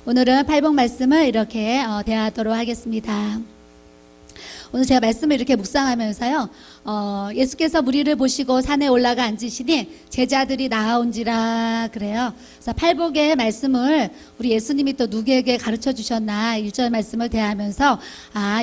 오늘은 팔복 말씀을 이렇게 대화하도록 하겠습니다. 오늘 제가 말씀을 이렇게 묵상하면서요, 예수께서 무리를 보시고 산에 올라가 앉으시니 제자들이 나아온지라 그래요. 그래서 팔복의 말씀을 우리 예수님이 또 누구에게 가르쳐 주셨나 1절 말씀을 대하면서,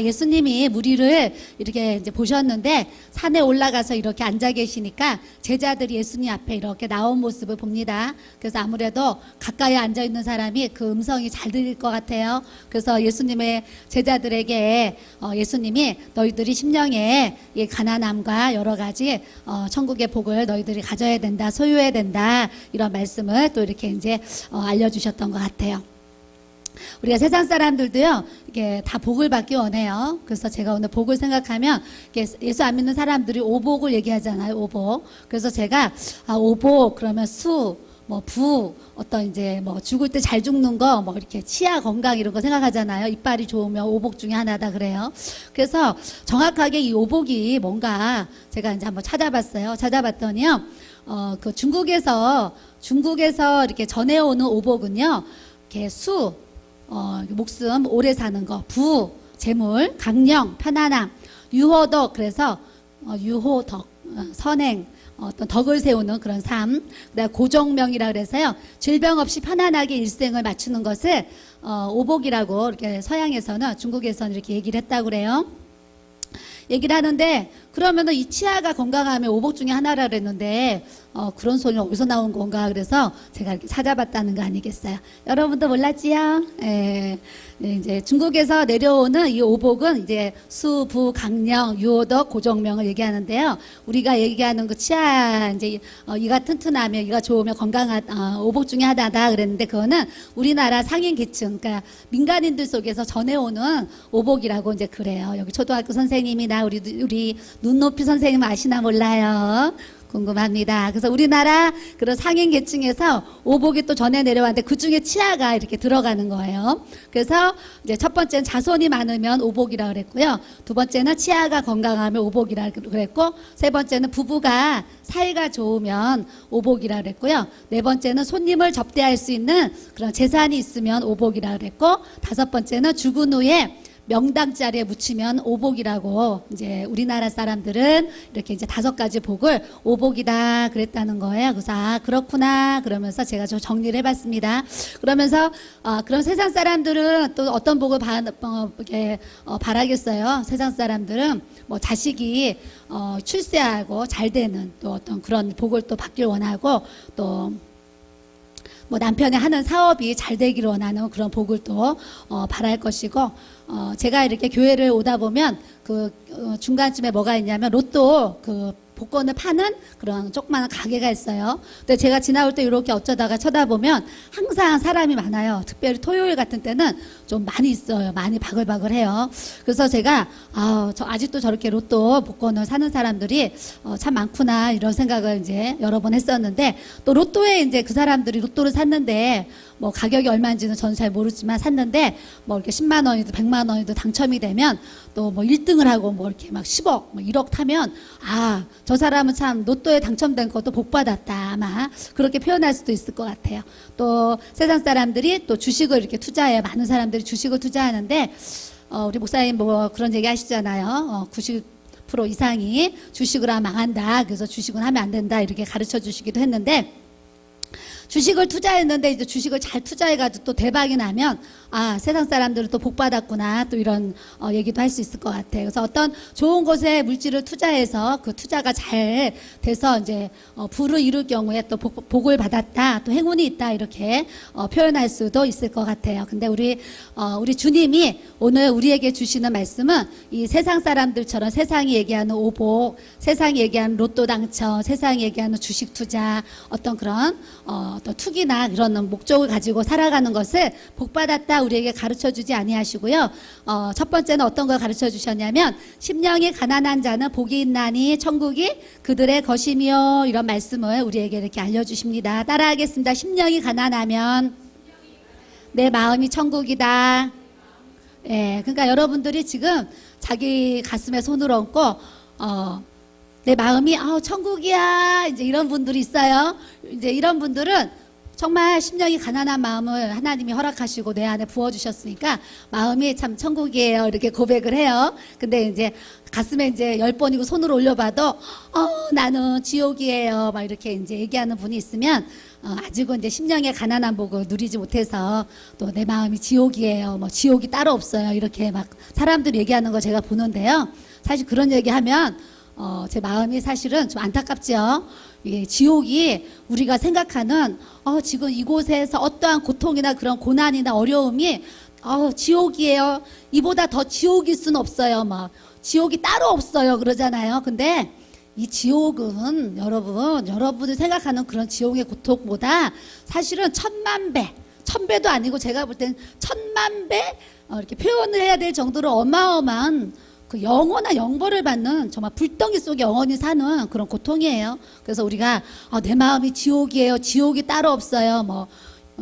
예수님이 무리를 이렇게 이제 보셨는데 산에 올라가서 이렇게 앉아 계시니까 제자들이 예수님 앞에 이렇게 나온 모습을 봅니다. 그래서 아무래도 가까이 앉아 있는 사람이 그 음성이 잘 들릴 것 같아요. 그래서 예수님의 제자들에게 예수님이 너희들이 심령에 가난함과 여러 가지 천국의 복을 너희들이 가져야 된다, 소유해야 된다, 이런 말씀을 또 이렇게 이제 알려주셨던 것 같아요. 우리가 세상 사람들도요, 이게 다 복을 받기 원해요. 그래서 제가 오늘 복을 생각하면, 예수 안 믿는 사람들이 오복을 얘기하잖아요, 오복. 그래서 제가, 오복, 그러면 수, 부, 어떤 이제 죽을 때 잘 죽는 거, 이렇게 치아 건강 이런 거 생각하잖아요. 이빨이 좋으면 오복 중에 하나다 그래요. 그래서 정확하게 이 오복이 뭔가 제가 이제 한번 찾아봤어요. 찾아봤더니요, 그 중국에서 이렇게 전해오는 오복은요, 이렇게 수, 목숨 오래 사는 거, 부, 재물, 강령, 편안함, 유호덕, 그래서 유호덕, 선행, 어떤 덕을 세우는 그런 삶, 그다음에 고정명이라 그래서요, 질병 없이 편안하게 일생을 맞추는 것을 오복이라고 이렇게 서양에서는, 중국에서는 이렇게 얘기를 했다고 그래요. 얘기를 하는데, 그러면은 이 치아가 건강하면 오복 중에 하나라 그랬는데, 그런 소리는 어디서 나온 건가, 그래서 제가 이렇게 찾아봤다는 거 아니겠어요? 여러분도 몰랐지요? 예. 이제 중국에서 내려오는 이 오복은 이제 수, 부, 강령, 유호덕, 고정명을 얘기하는데요. 우리가 얘기하는 그 치아, 이제 이가 튼튼하면, 이가 좋으면 건강한, 오복 중에 하나다 그랬는데, 그거는 우리나라 상인 계층, 그러니까 민간인들 속에서 전해오는 오복이라고 이제 그래요. 여기 초등학교 선생님이나 우리 눈높이 선생님 아시나 몰라요. 궁금합니다. 그래서 우리나라 그런 상인 계층에서 오복이 또 전해 내려왔는데 그 중에 치아가 이렇게 들어가는 거예요. 그래서 이제 첫 번째는 자손이 많으면 오복이라고 그랬고요. 두 번째는 치아가 건강하면 오복이라고 그랬고, 세 번째는 부부가 사이가 좋으면 오복이라고 그랬고요. 네 번째는 손님을 접대할 수 있는 그런 재산이 있으면 오복이라고 그랬고, 다섯 번째는 죽은 후에 명당 자리에 묻히면 오복이라고, 이제 우리나라 사람들은 이렇게 이제 5가지 복을 오복이다 그랬다는 거예요. 그래서 그렇구나 그러면서 제가 좀 정리를 해봤습니다. 그러면서 그럼 세상 사람들은 또 어떤 복을 바라겠어요? 세상 사람들은 자식이 출세하고 잘 되는 또 어떤 그런 복을 또 받길 원하고, 또 남편이 하는 사업이 잘 되기를 원하는 그런 복을 또 바랄 것이고, 제가 이렇게 교회를 오다 보면 중간쯤에 뭐가 있냐면 로또 복권을 파는 그런 조그마한 가게가 있어요. 근데 제가 지나올 때 이렇게 어쩌다가 쳐다보면 항상 사람이 많아요. 특별히 토요일 같은 때는 좀 많이 있어요. 많이 바글바글해요. 그래서 제가 아직도 저렇게 로또 복권을 사는 사람들이 참 많구나, 이런 생각을 이제 여러 번 했었는데, 또 로또에 이제 그 사람들이 로또를 샀는데 가격이 얼마인지는 저는 잘 모르지만 샀는데 이렇게 10만 원이든 100만 원이든 당첨이 되면 또 1등을 하고 이렇게 막 10억, 1억 타면 저 사람은 참 로또에 당첨된 것도 복 받았다, 아마 그렇게 표현할 수도 있을 것 같아요. 또 세상 사람들이 또 주식을 이렇게 투자해요. 많은 사람들이 주식을 투자하는데 우리 목사님 그런 얘기 하시잖아요. 90% 이상이 주식을 하면 망한다. 그래서 주식은 하면 안 된다, 이렇게 가르쳐 주시기도 했는데, 주식을 투자했는데 이제 주식을 잘 투자해가지고 또 대박이 나면 세상 사람들은 또 복 받았구나, 또 이런 얘기도 할 수 있을 것 같아요. 그래서 어떤 좋은 곳에 물질을 투자해서 그 투자가 잘 돼서 이제 부를 이룰 경우에 또 복을 받았다, 또 행운이 있다, 이렇게 표현할 수도 있을 것 같아요. 근데 우리 주님이 오늘 우리에게 주시는 말씀은 이 세상 사람들처럼 세상이 얘기하는 오복, 세상이 얘기하는 로또 당첨, 세상이 얘기하는 주식 투자, 어떤 그런 또 투기나 그런 목적을 가지고 살아가는 것을 복받았다 우리에게 가르쳐주지 아니하시고요. 첫 번째는 어떤 걸 가르쳐주셨냐면, 심령이 가난한 자는 복이 있나니 천국이 그들의 것이며, 이런 말씀을 우리에게 이렇게 알려주십니다. 따라하겠습니다. 심령이 가난하면 내 마음이 천국이다. 예, 그러니까 여러분들이 지금 자기 가슴에 손을 얹고 내 마음이 천국이야, 이제 이런 분들이 있어요. 이제 이런 분들은 정말 심령이 가난한 마음을 하나님이 허락하시고 내 안에 부어주셨으니까 마음이 참 천국이에요. 이렇게 고백을 해요. 근데 이제 가슴에 이제 10번이고 손을 올려봐도 나는 지옥이에요. 막 이렇게 이제 얘기하는 분이 있으면 아직은 이제 심령의 가난한 복을 누리지 못해서 또 내 마음이 지옥이에요. 뭐 지옥이 따로 없어요. 이렇게 막 사람들이 얘기하는 거 제가 보는데요. 사실 그런 얘기하면 제 마음이 사실은 좀 안타깝죠. 예, 지옥이 우리가 생각하는 지금 이곳에서 어떠한 고통이나 그런 고난이나 어려움이 지옥이에요. 이보다 더 지옥일 수는 없어요. 뭐 지옥이 따로 없어요. 그러잖아요. 근데 이 지옥은 여러분이 생각하는 그런 지옥의 고통보다 사실은 1000만 배, 1000배도 아니고 제가 볼 땐 1000만 배 이렇게 표현을 해야 될 정도로 어마어마한 그 영원한 영벌을 받는 정말 불덩이 속에 영원히 사는 그런 고통이에요. 그래서 우리가 내 마음이 지옥이에요. 지옥이 따로 없어요. 뭐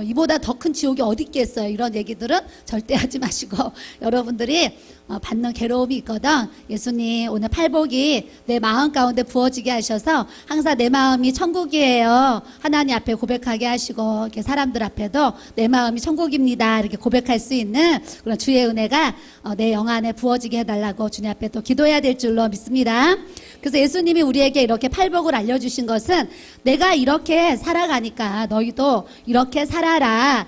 이보다 더 큰 지옥이 어디 있겠어요. 이런 얘기들은 절대 하지 마시고 여러분들이 받는 괴로움이 있거든. 예수님 오늘 팔복이 내 마음 가운데 부어지게 하셔서 항상 내 마음이 천국이에요. 하나님 앞에 고백하게 하시고 이렇게 사람들 앞에도 내 마음이 천국입니다. 이렇게 고백할 수 있는 그런 주의 은혜가 내 영 안에 부어지게 해달라고 주님 앞에 또 기도해야 될 줄로 믿습니다. 그래서 예수님이 우리에게 이렇게 팔복을 알려주신 것은 내가 이렇게 살아가니까 너희도 이렇게 살아라.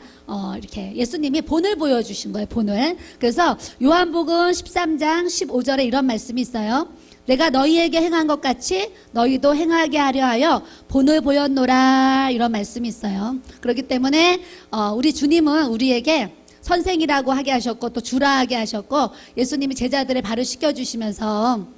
이렇게 예수님이 본을 보여주신 거예요. 본을. 그래서 요한복음 13장 15절에 이런 말씀이 있어요. 내가 너희에게 행한 것 같이 너희도 행하게 하려 하여 본을 보였노라. 이런 말씀이 있어요. 그렇기 때문에 우리 주님은 우리에게 선생이라고 하게 하셨고 또 주라 하게 하셨고 예수님이 제자들의 발을 씻겨주시면서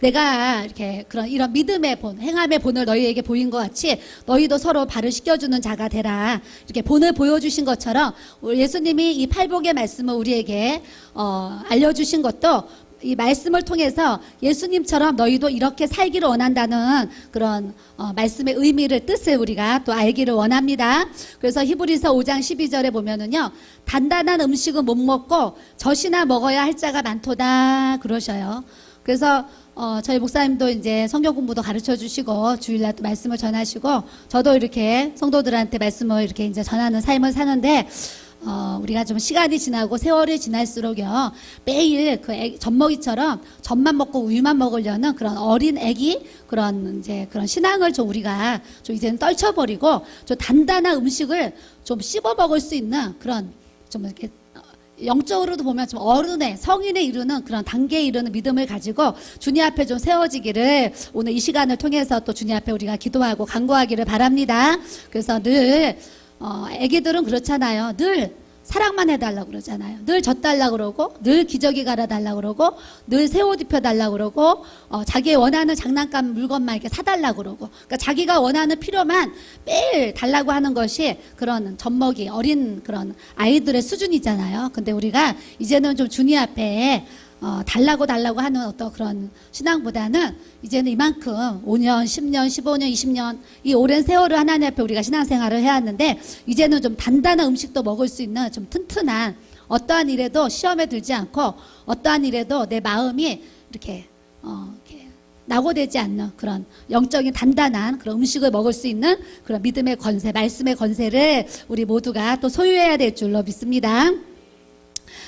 내가 이렇게 이런 믿음의 본, 행함의 본을 너희에게 보인 것 같이 너희도 서로 발을 씻겨주는 자가 되라. 이렇게 본을 보여주신 것처럼 예수님이 이 팔복의 말씀을 우리에게 알려주신 것도 이 말씀을 통해서 예수님처럼 너희도 이렇게 살기를 원한다는 그런 말씀의 의미를 뜻을 우리가 또 알기를 원합니다. 그래서 히브리서 5장 12절에 보면은요. 단단한 음식은 못 먹고 젖이나 먹어야 할 자가 많도다 그러셔요. 그래서 저희 목사님도 이제 성경 공부도 가르쳐 주시고 주일날 또 말씀을 전하시고 저도 이렇게 성도들한테 말씀을 이렇게 이제 전하는 삶을 사는데 우리가 좀 시간이 지나고 세월이 지날수록요 매일 그 젖먹이처럼 젖만 먹고 우유만 먹으려는 그런 어린 애기 그런 신앙을 좀 우리가 좀 이제는 떨쳐버리고 좀 단단한 음식을 좀 씹어 먹을 수 있는 그런 좀 이렇게 영적으로도 보면 좀 어른의 성인에 이르는 그런 단계에 이르는 믿음을 가지고 주님 앞에 좀 세워지기를 오늘 이 시간을 통해서 또 주님 앞에 우리가 기도하고 간구하기를 바랍니다. 그래서 늘 애기들은 그렇잖아요. 늘 사랑만 해달라고 그러잖아요. 늘 젖달라고 그러고 늘 기저귀 갈아달라고 그러고 늘 새 옷 입혀달라고 그러고 자기 원하는 장난감 물건만 이렇게 사달라고 그러고 그러니까 자기가 원하는 필요만 매일 달라고 하는 것이 그런 젖먹이 어린 그런 아이들의 수준이잖아요. 근데 우리가 이제는 좀 주님 앞에 달라고 하는 어떤 그런 신앙보다는 이제는 이만큼 5년, 10년, 15년, 20년 이 오랜 세월을 하나님 앞에 우리가 신앙생활을 해왔는데 이제는 좀 단단한 음식도 먹을 수 있는 좀 튼튼한 어떠한 일에도 시험에 들지 않고 어떠한 일에도 내 마음이 이렇게 낙오되지 않는 그런 영적인 단단한 그런 음식을 먹을 수 있는 그런 믿음의 권세, 말씀의 권세를 우리 모두가 또 소유해야 될 줄로 믿습니다.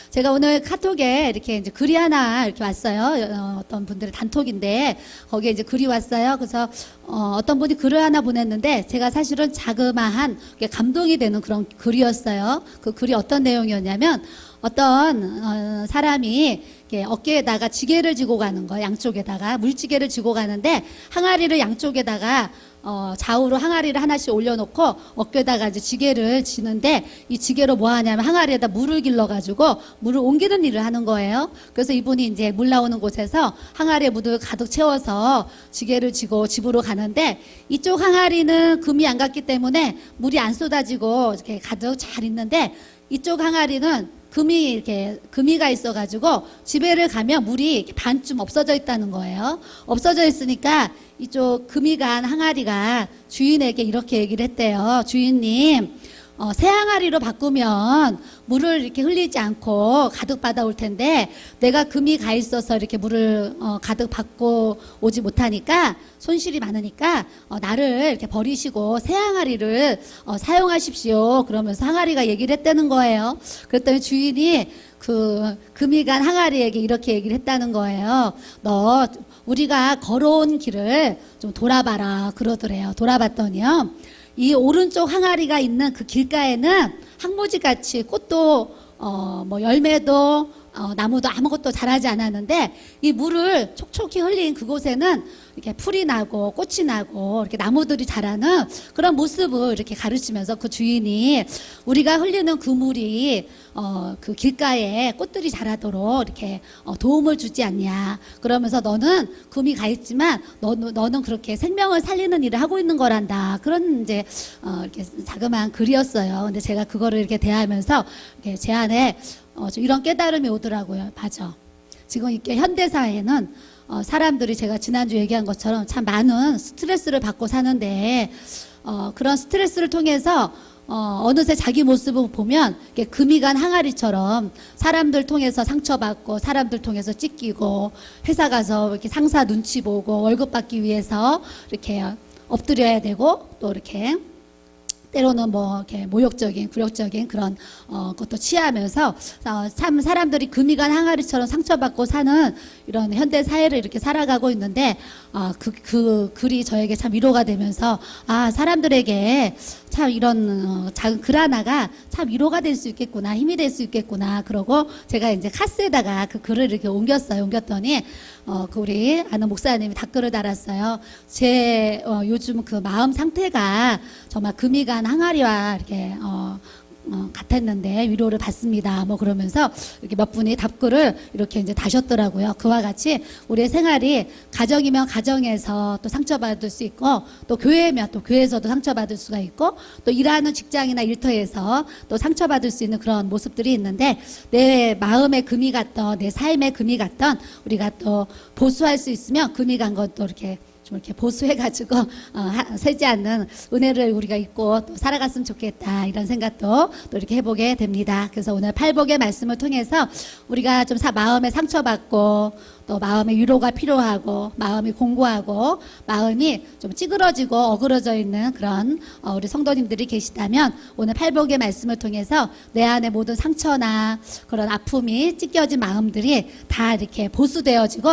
제가 오늘 카톡에 이렇게 이제 글이 하나 이렇게 왔어요. 어떤 분들의 단톡인데 거기에 이제 글이 왔어요. 그래서 어떤 분이 글을 하나 보냈는데 제가 사실은 자그마한 감동이 되는 그런 글이었어요. 그 글이 어떤 내용이었냐면 어떤 사람이 어깨에다가 지게를 지고 가는 거예요. 양쪽에다가 물지게를 지고 가는데 항아리를 양쪽에다가 좌우로 항아리를 하나씩 올려놓고 어깨에다가 이제 지게를 지는데 이 지게로 뭐 하냐면 항아리에다 물을 길러가지고 물을 옮기는 일을 하는 거예요. 그래서 이분이 이제 물 나오는 곳에서 항아리에 물을 가득 채워서 지게를 지고 집으로 가는데 이쪽 항아리는 금이 안 갔기 때문에 물이 안 쏟아지고 이렇게 가득 잘 있는데 이쪽 항아리는 금이가 있어가지고 집에를 가면 물이 이렇게 반쯤 없어져 있다는 거예요. 없어져 있으니까 이쪽 금이 간 항아리가 주인에게 이렇게 얘기를 했대요. 주인님, 새 항아리로 바꾸면 물을 이렇게 흘리지 않고 가득 받아올 텐데 내가 금이 가 있어서 이렇게 물을 가득 받고 오지 못하니까 손실이 많으니까 나를 이렇게 버리시고 새 항아리를 사용하십시오. 그러면서 항아리가 얘기를 했다는 거예요. 그랬더니 주인이 그 금이 간 항아리에게 이렇게 얘기를 했다는 거예요. 너 우리가 걸어온 길을 좀 돌아봐라 그러더래요. 돌아봤더니요. 이 오른쪽 항아리가 있는 그 길가에는 항무지 같이 꽃도 뭐 열매도 나무도 아무것도 자라지 않았는데 이 물을 촉촉히 흘린 그곳에는 이렇게 풀이 나고 꽃이 나고 이렇게 나무들이 자라는 그런 모습을 이렇게 가르치면서 그 주인이 우리가 흘리는 그 물이 그 길가에 꽃들이 자라도록 이렇게 도움을 주지 않냐. 그러면서 너는 금이 가 있지만 너는 그렇게 생명을 살리는 일을 하고 있는 거란다. 그런 이제 이렇게 자그마한 글이었어요. 근데 제가 그거를 이렇게 대하면서 이렇게 제 안에 좀 이런 깨달음이 오더라고요. 맞아. 지금 이렇게 현대사회는 사람들이 제가 지난주 얘기한 것처럼 참 많은 스트레스를 받고 사는데 그런 스트레스를 통해서 어느새 자기 모습을 보면 금이 간 항아리처럼 사람들 통해서 상처받고 사람들 통해서 찢기고 회사 가서 이렇게 상사 눈치 보고 월급 받기 위해서 이렇게 엎드려야 되고 또 이렇게 때로는 뭐 이렇게 모욕적인 굴욕적인 그런 것도 취하면서 참 사람들이 금이 간 항아리처럼 상처받고 사는 이런 현대 사회를 이렇게 살아가고 있는데 그 글이 저에게 참 위로가 되면서 사람들에게 참 이런 작은 글 하나가 참 위로가 될 수 있겠구나, 힘이 될 수 있겠구나. 그러고 제가 이제 카스에다가 그 글을 이렇게 옮겼어요. 옮겼더니 그 우리 아는 목사님이 댓글을 달았어요. 제 요즘 그 마음 상태가 정말 금이 간 항아리와 이렇게 같았는데 위로를 받습니다. 뭐 그러면서 이렇게 몇 분이 답글을 이렇게 이제 다셨더라고요. 그와 같이 우리의 생활이 가정이면 가정에서 또 상처받을 수 있고 또 교회면 또 교회에서도 상처받을 수가 있고 또 일하는 직장이나 일터에서 또 상처받을 수 있는 그런 모습들이 있는데 내 마음의 금이 갔던 내 삶의 금이 갔던 우리가 또 보수할 수 있으면 금이 간 것도 이렇게 좀 이렇게 보수해가지고 새지 않는 은혜를 우리가 입고 또 살아갔으면 좋겠다 이런 생각도 또 이렇게 해보게 됩니다. 그래서 오늘 팔복의 말씀을 통해서 우리가 좀 마음에 상처받고 또 마음의 위로가 필요하고 마음이 공고하고 마음이 좀 찌그러지고 어그러져 있는 그런 우리 성도님들이 계시다면 오늘 팔복의 말씀을 통해서 내 안에 모든 상처나 그런 아픔이 찢겨진 마음들이 다 이렇게 보수되어지고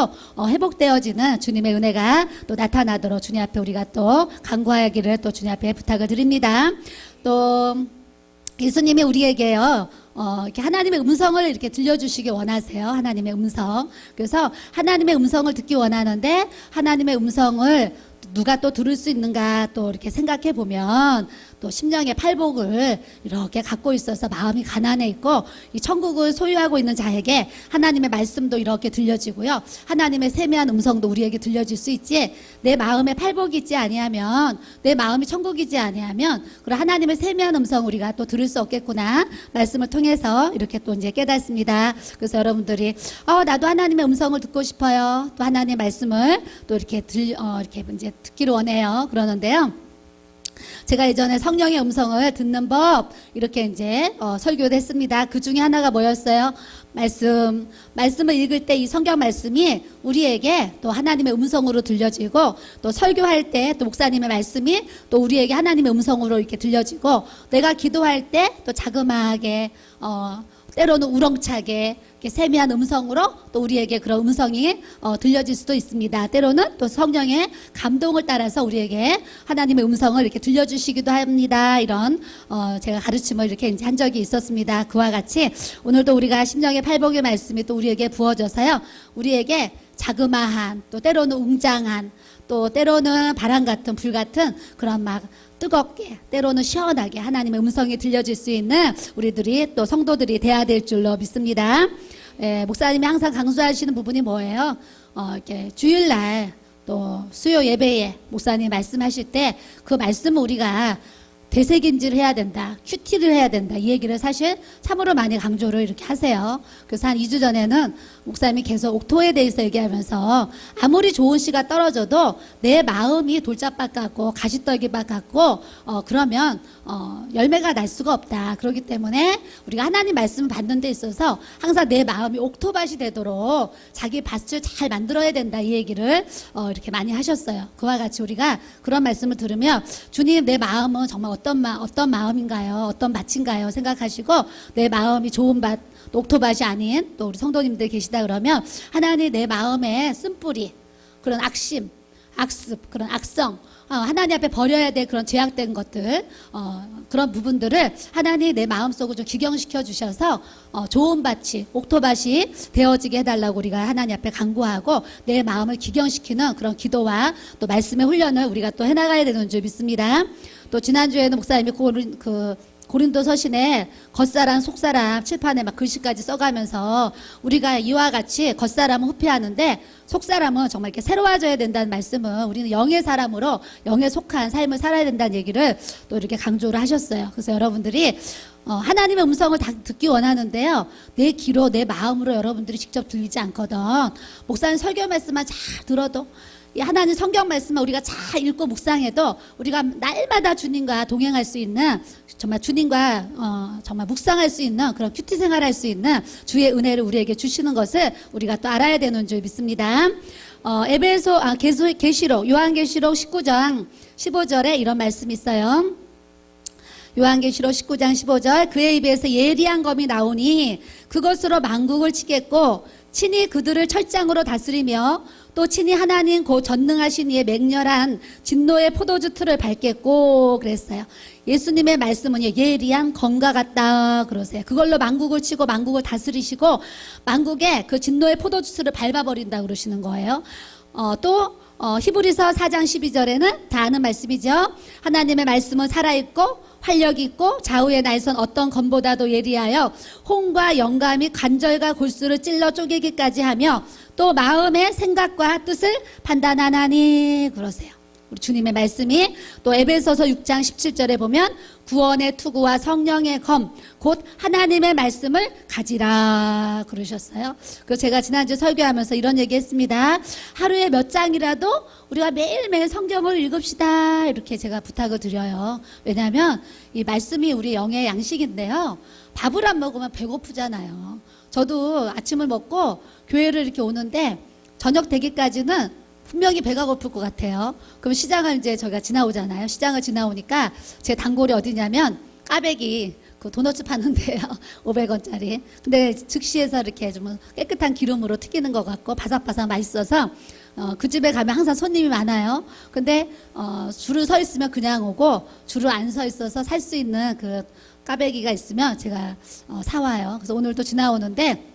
회복되어지는 주님의 은혜가 또 나타나도록 주님 앞에 우리가 또 간구하기를 또 주님 앞에 부탁을 드립니다. 또 예수님이 우리에게요 이렇게 하나님의 음성을 이렇게 들려주시기 원하세요. 하나님의 음성. 그래서 하나님의 음성을 듣기 원하는데 하나님의 음성을 누가 또 들을 수 있는가 또 이렇게 생각해 보면 또 심령의 팔복을 이렇게 갖고 있어서 마음이 가난해 있고 이 천국을 소유하고 있는 자에게 하나님의 말씀도 이렇게 들려지고요. 하나님의 세미한 음성도 우리에게 들려질 수 있지. 내 마음에 팔복이 있지 아니하면 내 마음이 천국이지 아니하면 그런 하나님의 세미한 음성 우리가 또 들을 수 없겠구나. 말씀을 통해서 이렇게 또 이제 깨닫습니다. 그래서 여러분들이 나도 하나님의 음성을 듣고 싶어요. 또 하나님의 말씀을 또 이렇게 이렇게 이제 듣기를 원해요. 그러는데요. 제가 예전에 성령의 음성을 듣는 법 이렇게 이제 설교를 했습니다. 그 중에 하나가 뭐였어요? 말씀을 읽을 때 이 성경 말씀이 우리에게 또 하나님의 음성으로 들려지고 또 설교할 때 또 목사님의 말씀이 또 우리에게 하나님의 음성으로 이렇게 들려지고 내가 기도할 때 또 자그마하게 때로는 우렁차게 세미한 음성으로 또 우리에게 그런 음성이 들려질 수도 있습니다. 때로는 또 성령의 감동을 따라서 우리에게 하나님의 음성을 이렇게 들려주시기도 합니다. 이런 제가 가르침을 이렇게 이제 한 적이 있었습니다. 그와 같이 오늘도 우리가 심령의 팔복의 말씀이 또 우리에게 부어져서요. 우리에게 자그마한 또 때로는 웅장한 또 때로는 바람 같은 불 같은 그런 막 뜨겁게 때로는 시원하게 하나님의 음성이 들려질 수 있는 우리들이 또 성도들이 돼야 될 줄로 믿습니다. 목사님이 항상 강조하시는 부분이 뭐예요? 이렇게 주일날 또 수요 예배에 목사님 말씀하실 때 그 말씀을 우리가 되새김질 해야 된다, 큐티를 해야 된다, 이 얘기를 사실 참으로 많이 강조를 이렇게 하세요. 그래서 한 2주 전에는 목사님이 계속 옥토에 대해서 얘기하면서 아무리 좋은 씨가 떨어져도 내 마음이 돌짝밭 같고 가시떨기밭 같고 그러면 열매가 날 수가 없다. 그렇기 때문에 우리가 하나님 말씀을 받는 데 있어서 항상 내 마음이 옥토밭이 되도록 자기 밭을 잘 만들어야 된다, 이 얘기를 이렇게 많이 하셨어요. 그와 같이 우리가 그런 말씀을 들으면 주님, 내 마음은 정말 어떤 마음인가요? 어떤 밭인가요? 생각하시고 내 마음이 좋은 밭, 옥토밭이 아닌 또 우리 성도님들 계시다 그러면 하나님 내 마음에 쓴뿌리, 그런 악심, 악습, 그런 악성, 하나님 앞에 버려야 될 그런 제약된 것들, 그런 부분들을 하나님 내 마음속으로 좀 기경시켜 주셔서 좋은 밭이, 옥토밭이 되어지게 해달라고 우리가 하나님 앞에 간구하고 내 마음을 기경시키는 그런 기도와 또 말씀의 훈련을 우리가 또 해나가야 되는 줄 믿습니다. 또 지난주에는 목사님이 고린도 서신에 겉사람 속사람 칠판에 막 글씨까지 써가면서 우리가 이와 같이 겉사람은 후패하는데 속사람은 정말 이렇게 새로워져야 된다는 말씀은 우리는 영의 사람으로 영에 속한 삶을 살아야 된다는 얘기를 또 이렇게 강조를 하셨어요. 그래서 여러분들이 하나님의 음성을 다 듣기 원하는데요, 내 귀로 내 마음으로 여러분들이 직접 들리지 않거든. 목사님 설교 말씀만 잘 들어도, 이 하나님 성경 말씀을 우리가 잘 읽고 묵상해도 우리가 날마다 주님과 동행할 수 있는, 정말 주님과 정말 묵상할 수 있는 그런 큐티 생활할 수 있는 주의 은혜를 우리에게 주시는 것을 우리가 또 알아야 되는 줄 믿습니다. 계시록, 요한계시록 19장 15절에 이런 말씀이 있어요. 요한계시록 19장 15절, 그의 입에서 예리한 검이 나오니 그것으로 만국을 치겠고 친히 그들을 철장으로 다스리며 또 친히 하나님 곧 전능하신 이의 맹렬한 진노의 포도주 틀을 밟겠고 그랬어요. 예수님의 말씀은 예리한 검과 같다 그러세요. 그걸로 만국을 치고 만국을 다스리시고 만국의 그 진노의 포도주 틀을 밟아버린다 그러시는 거예요. 또 히브리서 4장 12절에는 다 아는 말씀이죠. 하나님의 말씀은 살아있고 활력이 있고 좌우의 날선 어떤 검보다도 예리하여 혼과 영감이 관절과 골수를 찔러 쪼개기까지 하며 또 마음의 생각과 뜻을 판단하나니 그러세요. 우리 주님의 말씀이 또 에베소서 6장 17절에 보면 구원의 투구와 성령의 검 곧 하나님의 말씀을 가지라 그러셨어요. 그래서 제가 지난주 설교하면서 이런 얘기 했습니다. 하루에 몇 장이라도 우리가 매일매일 성경을 읽읍시다, 이렇게 제가 부탁을 드려요. 왜냐하면 이 말씀이 우리 영의 양식인데요, 밥을 안 먹으면 배고프잖아요. 저도 아침을 먹고 교회를 이렇게 오는데 저녁 되기까지는 분명히 배가 고플 것 같아요. 그럼 시장을 이제 저희가 지나오잖아요. 시장을 지나오니까 제 단골이 어디냐면 까베기 그 도너츠 파는데요. 500원짜리. 근데 즉시해서 이렇게 좀 깨끗한 기름으로 튀기는 것 같고 바삭바삭 맛있어서 그 집에 가면 항상 손님이 많아요. 근데 줄을 서 있으면 그냥 오고 줄을 안 서 있어서 살 수 있는 그 까베기가 있으면 제가 사와요. 그래서 오늘도 지나오는데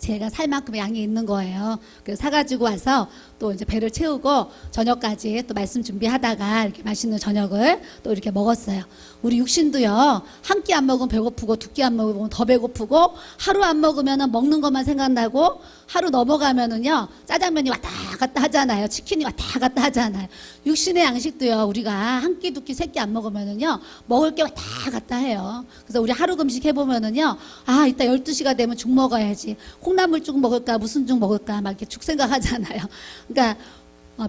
제가 살 만큼 양이 있는 거예요. 그래서 사가지고 와서 또 이제 배를 채우고 저녁까지 또 말씀 준비하다가 이렇게 맛있는 저녁을 또 이렇게 먹었어요. 우리 육신도요, 한 끼 안 먹으면 배고프고 두 끼 안 먹으면 더 배고프고 하루 안 먹으면 먹는 것만 생각나고 하루 넘어가면은요 짜장면이 왔다 갔다 하잖아요. 치킨이 왔다 갔다 하잖아요. 육신의 양식도요, 우리가 한 끼 두 끼 세 끼 안 먹으면은요 먹을 게 왔다 갔다 해요. 그래서 우리 하루 금식 해보면은요, 아 이따 12시가 되면 죽 먹어야지, 콩나물죽 먹을까 무슨 죽 먹을까 막 이렇게 죽 생각하잖아요. 그러니까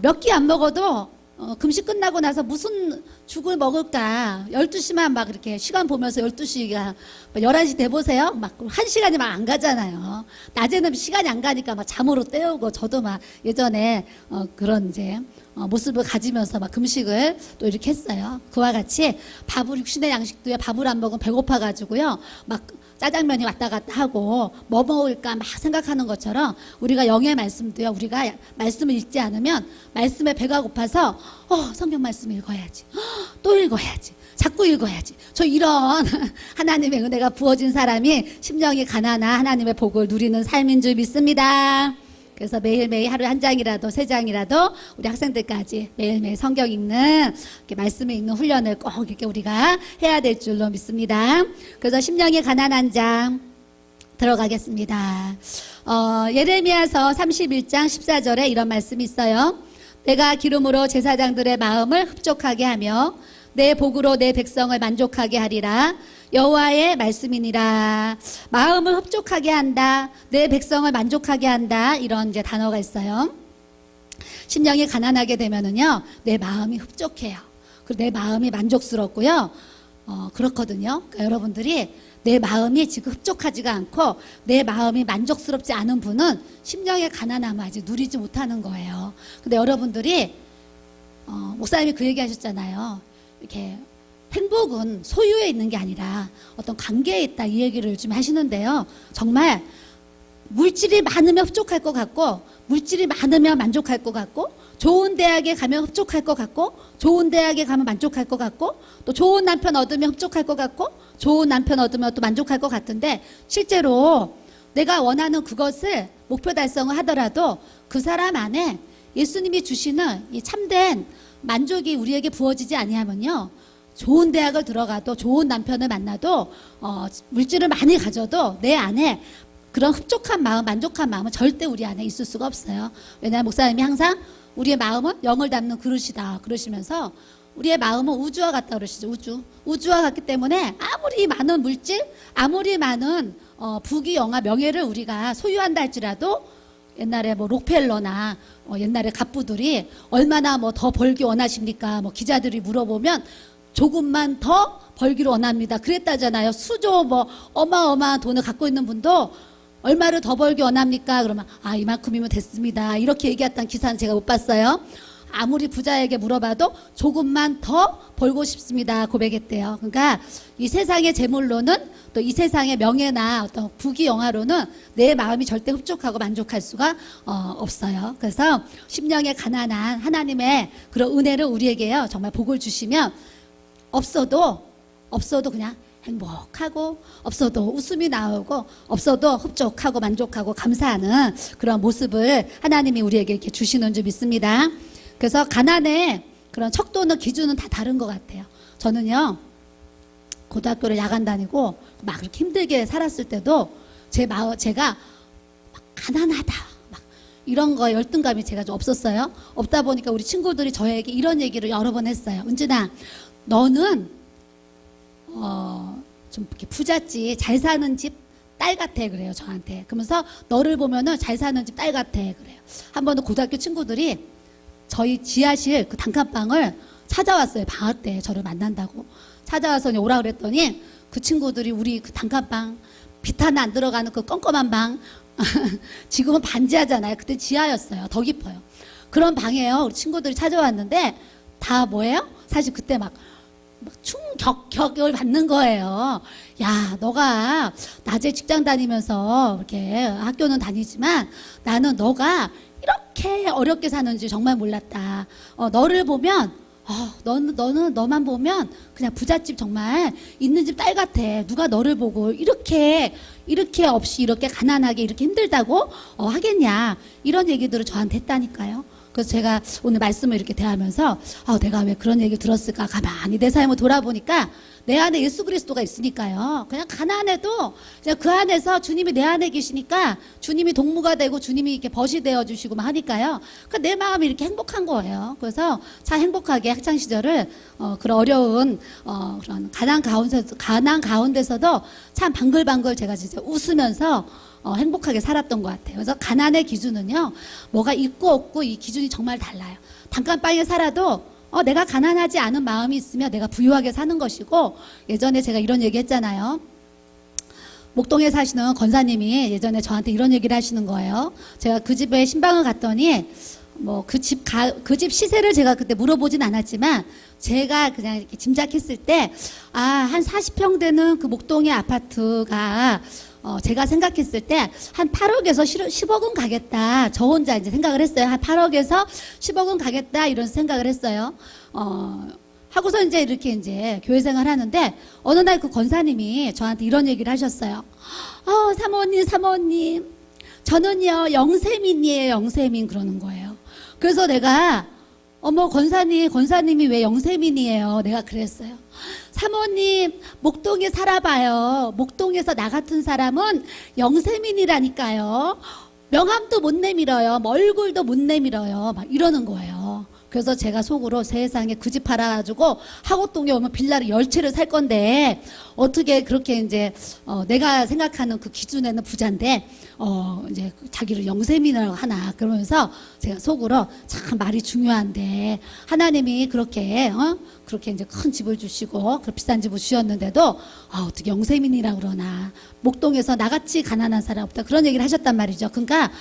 몇 끼 안 먹어도 금식 끝나고 나서 무슨 죽을 먹을까 12시만 막 이렇게 시간 보면서 12시가 11시 돼보세요. 막 1시간이 막 안 가잖아요. 낮에는 시간이 안 가니까 막 잠으로 때우고, 저도 막 예전에 그런 이제 모습을 가지면서 막 금식을 또 이렇게 했어요. 그와 같이 밥을, 육신의 양식도요, 밥을 안 먹으면 배고파가지고요 막 짜장면이 왔다 갔다 하고 뭐 먹을까 막 생각하는 것처럼 우리가 영의 말씀도요, 우리가 말씀을 읽지 않으면 말씀에 배가 고파서 성경 말씀 읽어야지, 또 읽어야지, 자꾸 읽어야지. 저 이런 하나님의 은혜가 부어진 사람이 심령이 가난한 하나님의 복을 누리는 삶인 줄 믿습니다. 그래서 매일매일 하루에 한 장이라도 세 장이라도 우리 학생들까지 매일매일 성경 읽는, 이렇게 말씀을 읽는 훈련을 꼭 이렇게 우리가 해야 될 줄로 믿습니다. 그래서 심령이 가난한 장 들어가겠습니다. 예레미야서 31장 14절에 이런 말씀이 있어요. 내가 기름으로 제사장들의 마음을 흡족하게 하며 내 복으로 내 백성을 만족하게 하리라. 여호와의 말씀이니라. 마음을 흡족하게 한다. 내 백성을 만족하게 한다. 이런 이제 단어가 있어요. 심령이 가난하게 되면은요, 내 마음이 흡족해요. 그리고 내 마음이 만족스럽고요. 그렇거든요. 그러니까 여러분들이 내 마음이 지금 흡족하지가 않고 내 마음이 만족스럽지 않은 분은 심령의 가난함을 아직 누리지 못하는 거예요. 근데 여러분들이 목사님이 그 얘기 하셨잖아요. 이렇게 행복은 소유에 있는 게 아니라 어떤 관계에 있다, 이 얘기를 요즘 하시는데요. 정말 물질이 많으면 흡족할 것 같고, 물질이 많으면 만족할 것 같고, 좋은 대학에 가면 흡족할 것 같고, 좋은 대학에 가면 만족할 것 같고, 또 좋은 남편 얻으면 흡족할 것 같고, 좋은 남편 얻으면 또 만족할 것 같은데, 실제로 내가 원하는 그것을 목표 달성을 하더라도 그 사람 안에 예수님이 주시는 이 참된 만족이 우리에게 부어지지 아니하면요, 좋은 대학을 들어가도, 좋은 남편을 만나도, 물질을 많이 가져도 내 안에 그런 흡족한 마음, 만족한 마음은 절대 우리 안에 있을 수가 없어요. 왜냐하면 목사님이 항상 우리의 마음은 영을 담는 그릇이다 그러시면서, 우리의 마음은 우주와 같다 그러시죠. 우주와 같기 때문에 아무리 많은 물질, 아무리 많은 부귀 영화 명예를 우리가 소유한다 할지라도, 옛날에 뭐 록펠러나 옛날에 갑부들이 얼마나 뭐 더 벌기 원하십니까? 뭐 기자들이 물어보면 조금만 더 벌기를 원합니다. 그랬다잖아요. 수조 뭐 어마어마한 돈을 갖고 있는 분도 얼마를 더 벌기 원합니까? 그러면 이만큼이면 됐습니다. 이렇게 얘기했던 기사는 제가 못 봤어요. 아무리 부자에게 물어봐도 조금만 더 벌고 싶습니다 고백했대요. 그러니까 이 세상의 재물로는, 또 이 세상의 명예나 어떤 부귀 영화로는 내 마음이 절대 흡족하고 만족할 수가 없어요. 그래서 심령에 가난한 하나님의 그런 은혜를 우리에게요, 정말 복을 주시면 없어도 그냥 행복하고, 없어도 웃음이 나오고, 없어도 흡족하고 만족하고 감사하는 그런 모습을 하나님이 우리에게 이렇게 주시는 줄 믿습니다. 그래서 가난의 그런 척도는, 기준은 다 다른 것 같아요. 저는요, 고등학교를 야간 다니고 막 그렇게 힘들게 살았을 때도 제가 막 가난하다, 막 이런 거 열등감이 제가 좀 없었어요. 없다 보니까 우리 친구들이 저에게 이런 얘기를 여러 번 했어요. 은진아, 너는 좀 이렇게 부잣집, 잘 사는 집 딸 같아 그래요, 저한테. 그러면서 너를 보면은 잘 사는 집 딸 같아 그래요. 한 번은 고등학교 친구들이 저희 지하실 그 단칸방을 찾아왔어요. 방학 때 저를 만난다고 찾아와서 오라 그랬더니, 그 친구들이 우리 그 단칸방, 빛 하나 안 들어가는 그 껌껌한 방 지금은 반지하잖아요. 그때 지하였어요. 더 깊어요. 그런 방이에요. 우리 친구들이 찾아왔는데 다 뭐예요? 사실 그때 막 충격을 받는 거예요. 야, 너가 낮에 직장 다니면서 이렇게 학교는 다니지만 나는 너가 이렇게 어렵게 사는지 정말 몰랐다. 너를 보면, 너만 보면 그냥 부잣집 정말 있는 집 딸 같아. 누가 너를 보고 이렇게 없이 이렇게 가난하게 이렇게 힘들다고 하겠냐. 이런 얘기들을 저한테 했다니까요. 그래서 제가 오늘 말씀을 이렇게 대하면서 내가 왜 그런 얘기 들었을까 가만히 내 삶을 돌아보니까 내 안에 예수 그리스도가 있으니까요. 그냥 가난해도 그냥 그 안에서 주님이 내 안에 계시니까 주님이 동무가 되고 주님이 이렇게 벗이 되어 주시고 막 하니까요. 그러니까 내 마음이 이렇게 행복한 거예요. 그래서 참 행복하게 학창 시절을 그런 어려운 그런 가난 가운데서도 참 방글방글 제가 진짜 웃으면서 행복하게 살았던 것 같아요. 그래서 가난의 기준은요, 뭐가 있고 없고 이 기준이 정말 달라요. 단칸방에 살아도 내가 가난하지 않은 마음이 있으면 내가 부유하게 사는 것이고, 예전에 제가 이런 얘기 했잖아요. 목동에 사시는 권사님이 예전에 저한테 이런 얘기를 하시는 거예요. 제가 그 집에 신방을 갔더니 뭐 그 집 시세를 제가 그때 물어보진 않았지만 제가 그냥 이렇게 짐작했을 때 한 40평 되는 그 목동의 아파트가 제가 생각했을 때 한 8억에서 10억은 가겠다. 저 혼자 이제 생각을 했어요. 한 8억에서 10억은 가겠다. 이런 생각을 했어요. 하고서 이제 이렇게 이제 교회 생활 하는데 어느 날 그 권사님이 저한테 이런 얘기를 하셨어요. 사모님, 저는요, 영세민이에요. 영세민 그러는 거예요. 그래서 내가 권사님이 왜 영세민이에요? 내가 그랬어요. 사모님, 목동에 살아봐요. 목동에서 나 같은 사람은 영세민이라니까요. 명함도 못 내밀어요. 뭐 얼굴도 못 내밀어요. 막 이러는 거예요. 그래서 제가 속으로 세상에 그 집 팔아가지고 하곡동에 오면 빌라를 10채를 살 건데 어떻게 그렇게 이제 내가 생각하는 그 기준에는 부자인데 이제 자기를 영세민이라고 하나 그러면서 제가 속으로 참 말이 중요한데 하나님이 그렇게 그렇게 이제 큰 집을 주시고 그 비싼 집을 주셨는데도 어떻게 영세민이라고 그러나 목동에서 나같이 가난한 사람 없다 그런 얘기를 하셨단 말이죠. 그러니까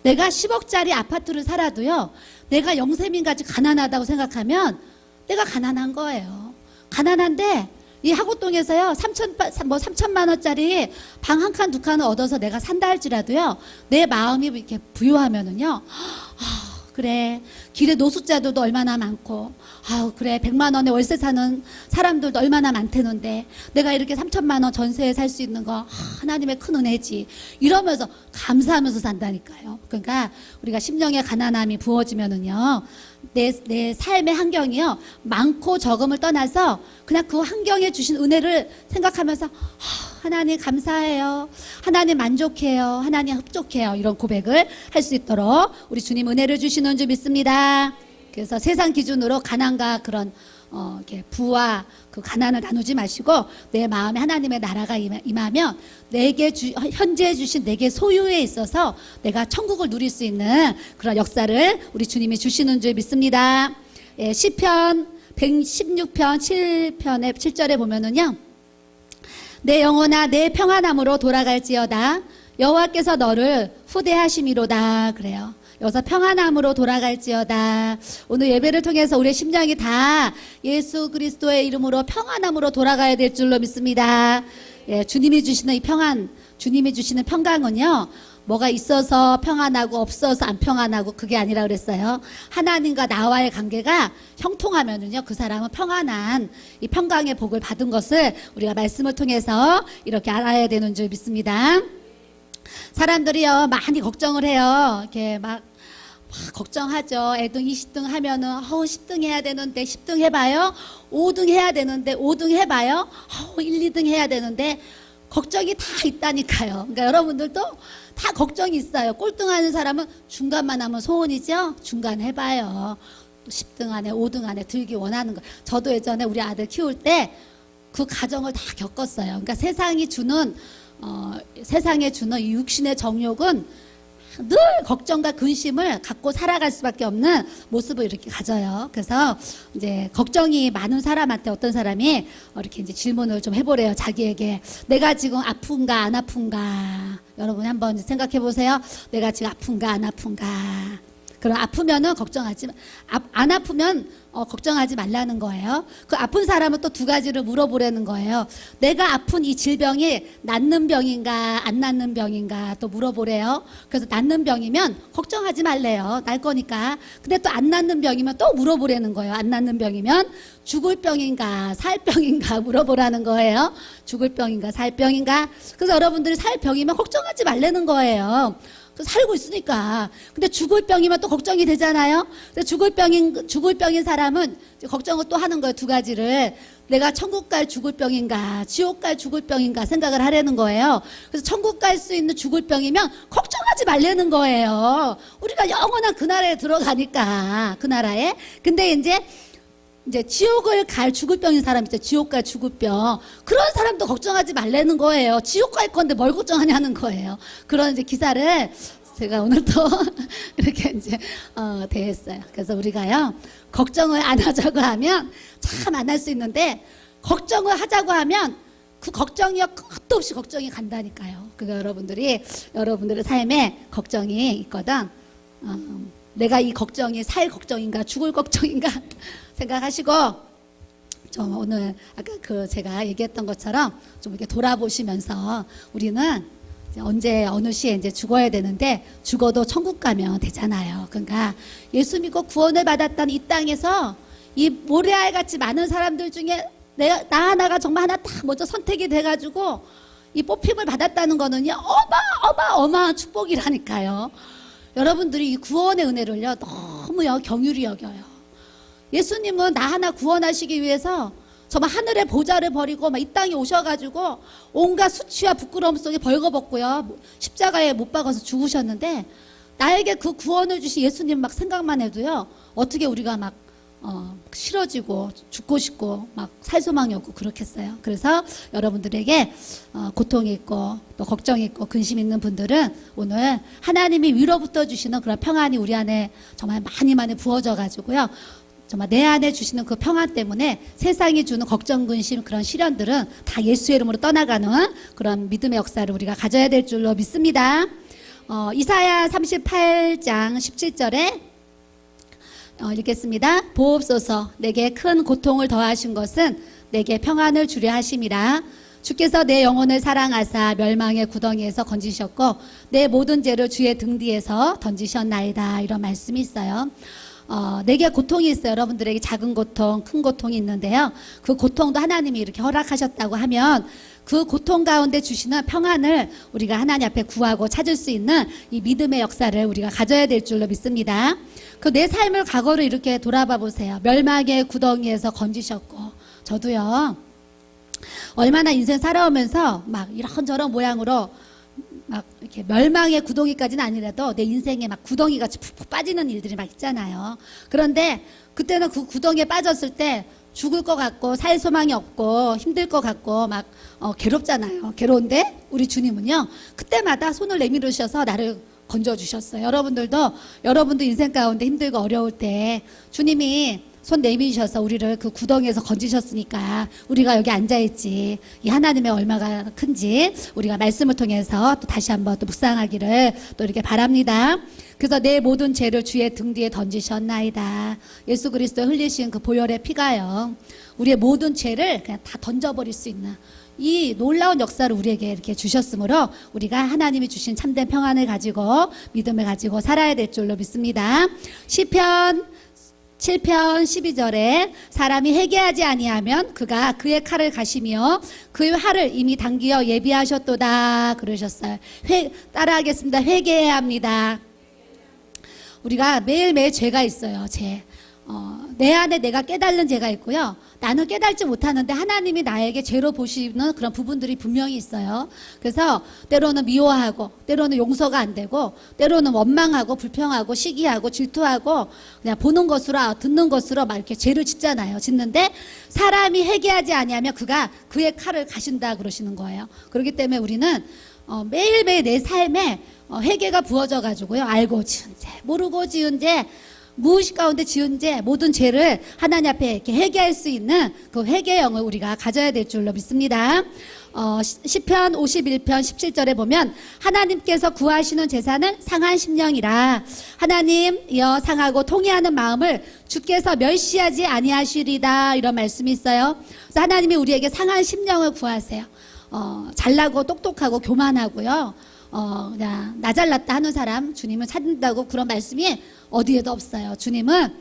내가 10억짜리 아파트를 살아도요 내가 영세민같이 가난하다고 생각하면 내가 가난한 거예요. 가난한데 이 하곡동에서요 3천만 원짜리 방 한 칸 두 칸을 얻어서 내가 산다 할지라도요 내 마음이 이렇게 부유하면은요 그래 길에 노숙자들도 얼마나 많고 그래 100만 원에 월세 사는 사람들도 얼마나 많대는데 내가 이렇게 3천만 원 전세에 살 수 있는 거 하나님의 큰 은혜지 이러면서 감사하면서 산다니까요. 그러니까 우리가 심령의 가난함이 부어지면은요 내 삶의 환경이요 많고 적음을 떠나서 그냥 그 환경에 주신 은혜를 생각하면서 하나님 감사해요, 하나님 만족해요, 하나님 흡족해요 이런 고백을 할 수 있도록 우리 주님 은혜를 주시는 줄 믿습니다. 그래서 세상 기준으로 가난과 그런 이렇게 부와 그 가난을 나누지 마시고 내 마음에 하나님의 나라가 임하면 내게 현재 주신 내게 소유에 있어서 내가 천국을 누릴 수 있는 그런 역사를 우리 주님이 주시는 줄 믿습니다. 예, 시편 116편 7편의 7절에 보면은요 내 영혼아 내 평안함으로 돌아갈지어다 여호와께서 너를 후대하심이로다 그래요. 여기서 평안함으로 돌아갈지어다. 오늘 예배를 통해서 우리의 심령이 다 예수 그리스도의 이름으로 평안함으로 돌아가야 될 줄로 믿습니다. 예, 주님이 주시는 이 평안, 주님이 주시는 평강은요 뭐가 있어서 평안하고 없어서 안 평안하고 그게 아니라 그랬어요. 하나님과 나와의 관계가 형통하면은요 그 사람은 평안한 이 평강의 복을 받은 것을 우리가 말씀을 통해서 이렇게 알아야 되는 줄 믿습니다. 사람들이요 많이 걱정을 해요. 이렇게 막 걱정하죠. 애등 20등 하면은 10등 해야 되는데 10등 해봐요. 5등 해야 되는데 5등 해봐요. 1, 2등 해야 되는데 걱정이 다 있다니까요. 그러니까 여러분들도 다 걱정이 있어요. 꼴등하는 사람은 중간만 하면 소원이죠. 중간 해봐요. 10등 안에 5등 안에 들기 원하는 거. 저도 예전에 우리 아들 키울 때 그 과정을 다 겪었어요. 그러니까 세상에 주는 이 육신의 정욕은 늘 걱정과 근심을 갖고 살아갈 수밖에 없는 모습을 이렇게 가져요. 그래서 이제 걱정이 많은 사람한테 어떤 사람이 이렇게 이제 질문을 좀 해보래요. 자기에게 내가 지금 아픈가 안 아픈가 여러분 한번 생각해 보세요. 내가 지금 아픈가 안 아픈가. 그럼 아프면은 안 아프면 걱정하지 말라는 거예요. 그 아픈 사람은 또 두 가지를 물어보라는 거예요. 내가 아픈 이 질병이 낫는 병인가 안 낫는 병인가 또 물어보래요. 그래서 낫는 병이면 걱정하지 말래요. 날 거니까. 근데 또 안 낫는 병이면 또 물어보라는 거예요. 안 낫는 병이면 죽을 병인가 살 병인가 물어보라는 거예요. 죽을 병인가 살 병인가. 그래서 여러분들이 살 병이면 걱정하지 말라는 거예요. 살고 있으니까. 근데 죽을 병이면 또 걱정이 되잖아요. 근데 죽을 병인 사람은 걱정을 또 하는 거예요. 두 가지를. 내가 천국 갈 죽을 병인가, 지옥 갈 죽을 병인가 생각을 하려는 거예요. 그래서 천국 갈 수 있는 죽을 병이면 걱정하지 말라는 거예요. 우리가 영원한 그 나라에 들어가니까, 그 나라에. 근데 이제 지옥을 갈 죽을 병인 사람 있죠. 지옥 갈 죽을 병. 그런 사람도 걱정하지 말라는 거예요. 지옥 갈 건데 뭘 걱정하냐는 거예요. 그런 이제 기사를 제가 오늘 또 이렇게 이제 대했어요. 그래서 우리가요 걱정을 안 하자고 하면 참 안 할 수 있는데 걱정을 하자고 하면 그 걱정이요 끝도 없이 걱정이 간다니까요. 그러니까 여러분들의 삶에 걱정이 있거든. 내가 이 걱정이 살 걱정인가 죽을 걱정인가 생각하시고 좀 오늘 아까 제가 얘기했던 것처럼 좀 이렇게 돌아보시면서 우리는 언제 어느 시에 이제 죽어야 되는데 죽어도 천국 가면 되잖아요. 그러니까 예수 믿고 구원을 받았던 이 땅에서 이 모래알 같이 많은 사람들 중에 나 하나가 정말 하나 딱 먼저 선택이 돼가지고 이 뽑힘을 받았다는 거는요 어마어마한 축복이라니까요. 여러분들이 이 구원의 은혜를요 너무요 경휼히 여겨요. 예수님은 나 하나 구원하시기 위해서 정말 하늘의 보좌를 버리고 막 이 땅에 오셔가지고 온갖 수치와 부끄러움 속에 벌거벗고요 십자가에 못 박아서 죽으셨는데 나에게 그 구원을 주신 예수님 막 생각만 해도요 어떻게 우리가 막 싫어지고 죽고 싶고 막 살 소망이 없고 그렇겠어요. 그래서 여러분들에게 고통이 있고 또 걱정이 있고 근심 있는 분들은 오늘 하나님이 위로부터 주시는 그런 평안이 우리 안에 정말 많이 많이 부어져 가지고요. 정말 내 안에 주시는 그 평안 때문에 세상이 주는 걱정, 근심, 그런 시련들은 다 예수의 이름으로 떠나가는 그런 믿음의 역사를 우리가 가져야 될 줄로 믿습니다. 이사야 38장 17절에 읽겠습니다. 보옵소서, 내게 큰 고통을 더하신 것은 내게 평안을 주려 하심이라. 주께서 내 영혼을 사랑하사 멸망의 구덩이에서 건지셨고 내 모든 죄를 주의 등 뒤에서 던지셨나이다. 이런 말씀이 있어요. 내게 고통이 있어요. 여러분들에게 작은 고통, 큰 고통이 있는데요. 그 고통도 하나님이 이렇게 허락하셨다고 하면 그 고통 가운데 주시는 평안을 우리가 하나님 앞에 구하고 찾을 수 있는 이 믿음의 역사를 우리가 가져야 될 줄로 믿습니다. 그 내 삶을 과거로 이렇게 돌아봐 보세요. 멸망의 구덩이에서 건지셨고, 저도요, 얼마나 인생 살아오면서 막 이런저런 모양으로 막 이렇게 멸망의 구덩이까지는 아니라도 내 인생에 막 구덩이같이 푹푹 빠지는 일들이 막 있잖아요. 그런데 그때는 그 구덩이에 빠졌을 때 죽을 것 같고 살 소망이 없고 힘들 것 같고 막 괴롭잖아요. 괴로운데 우리 주님은요, 그때마다 손을 내밀으셔서 나를 건져주셨어요. 여러분도 인생 가운데 힘들고 어려울 때 주님이 손 내미셔서 우리를 그 구덩이에서 건지셨으니까 우리가 여기 앉아있지. 이 하나님의 얼마가 큰지 우리가 말씀을 통해서 또 다시 한번 또 묵상하기를 또 이렇게 바랍니다. 그래서 내 모든 죄를 주의 등 뒤에 던지셨나이다. 예수 그리스도 흘리신 그 보혈의 피가요, 우리의 모든 죄를 그냥 다 던져버릴 수 있는 이 놀라운 역사를 우리에게 이렇게 주셨으므로 우리가 하나님이 주신 참된 평안을 가지고 믿음을 가지고 살아야 될 줄로 믿습니다. 시편 7편 12절에 사람이 회개하지 아니하면 그가 그의 칼을 가시며 그의 활을 이미 당기어 예비하셨도다 그러셨어요. 따라하겠습니다. 회개해야 합니다. 우리가 매일매일 죄가 있어요. 내 안에 내가 깨달는 죄가 있고요. 나는 깨달지 못하는데 하나님이 나에게 죄로 보시는 그런 부분들이 분명히 있어요. 그래서 때로는 미워하고, 때로는 용서가 안 되고, 때로는 원망하고, 불평하고, 시기하고, 질투하고, 그냥 보는 것으로, 듣는 것으로 막 이렇게 죄를 짓잖아요. 짓는데 사람이 회개하지 아니하면 그가 그의 칼을 가신다 그러시는 거예요. 그렇기 때문에 우리는 매일매일 내 삶에 회개가 부어져 가지고요. 알고 지은 죄, 모르고 지은 죄, 무의식 가운데 지은 죄, 모든 죄를 하나님 앞에 이렇게 회개할 수 있는 그 회개의 영을 우리가 가져야 될 줄로 믿습니다. 시편 51편 17절에 보면 하나님께서 구하시는 제사는 상한 심령이라. 하나님이여 상하고 통회하는 마음을 주께서 멸시하지 아니하시리다. 이런 말씀이 있어요. 그래서 하나님이 우리에게 상한 심령을 구하세요. 잘나고 똑똑하고 교만하고요, 그냥 나 잘났다 하는 사람 주님은 찾는다고 그런 말씀이 어디에도 없어요. 주님은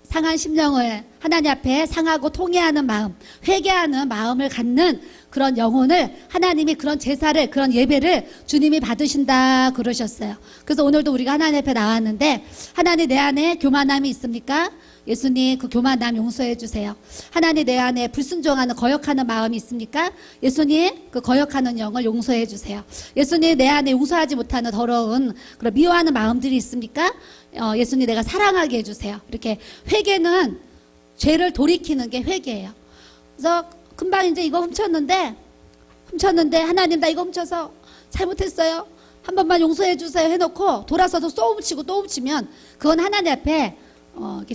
상한 심령을 하나님 앞에 상하고 통회하는 마음, 회개하는 마음을 갖는 그런 영혼을 하나님이 그런 제사를, 그런 예배를 주님이 받으신다 그러셨어요. 그래서 오늘도 우리가 하나님 앞에 나왔는데 하나님 내 안에 교만함이 있습니까? 예수님 그 교만함 용서해 주세요. 하나님 내 안에 불순종하는 거역하는 마음이 있습니까? 예수님 그 거역하는 영을 용서해 주세요. 예수님 내 안에 용서하지 못하는 더러운 그런 미워하는 마음들이 있습니까? 예수님 내가 사랑하게 해주세요. 이렇게 회개는 죄를 돌이키는 게 회개예요. 그래서 금방 이제 이거 훔쳤는데 하나님 나 이거 훔쳐서 잘못했어요. 한 번만 용서해 주세요 해놓고 돌아서서 또 훔치고 또 훔치면 그건 하나님 앞에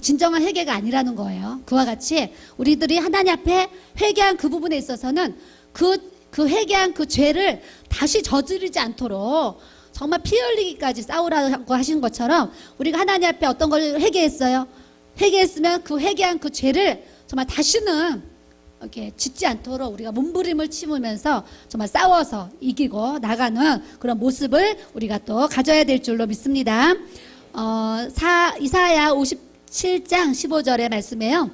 진정한 회개가 아니라는 거예요. 그와 같이 우리들이 하나님 앞에 회개한 그 부분에 있어서는 그 회개한 그 죄를 다시 저지르지 않도록 정말 피 흘리기까지 싸우라고 하신 것처럼 우리가 하나님 앞에 어떤 걸 회개했어요. 회개했으면 그 회개한 그 죄를 정말 다시는 이렇게 짓지 않도록 우리가 몸부림을 치면서 정말 싸워서 이기고 나가는 그런 모습을 우리가 또 가져야 될 줄로 믿습니다. 이사야 57장 15절의 말씀이에요.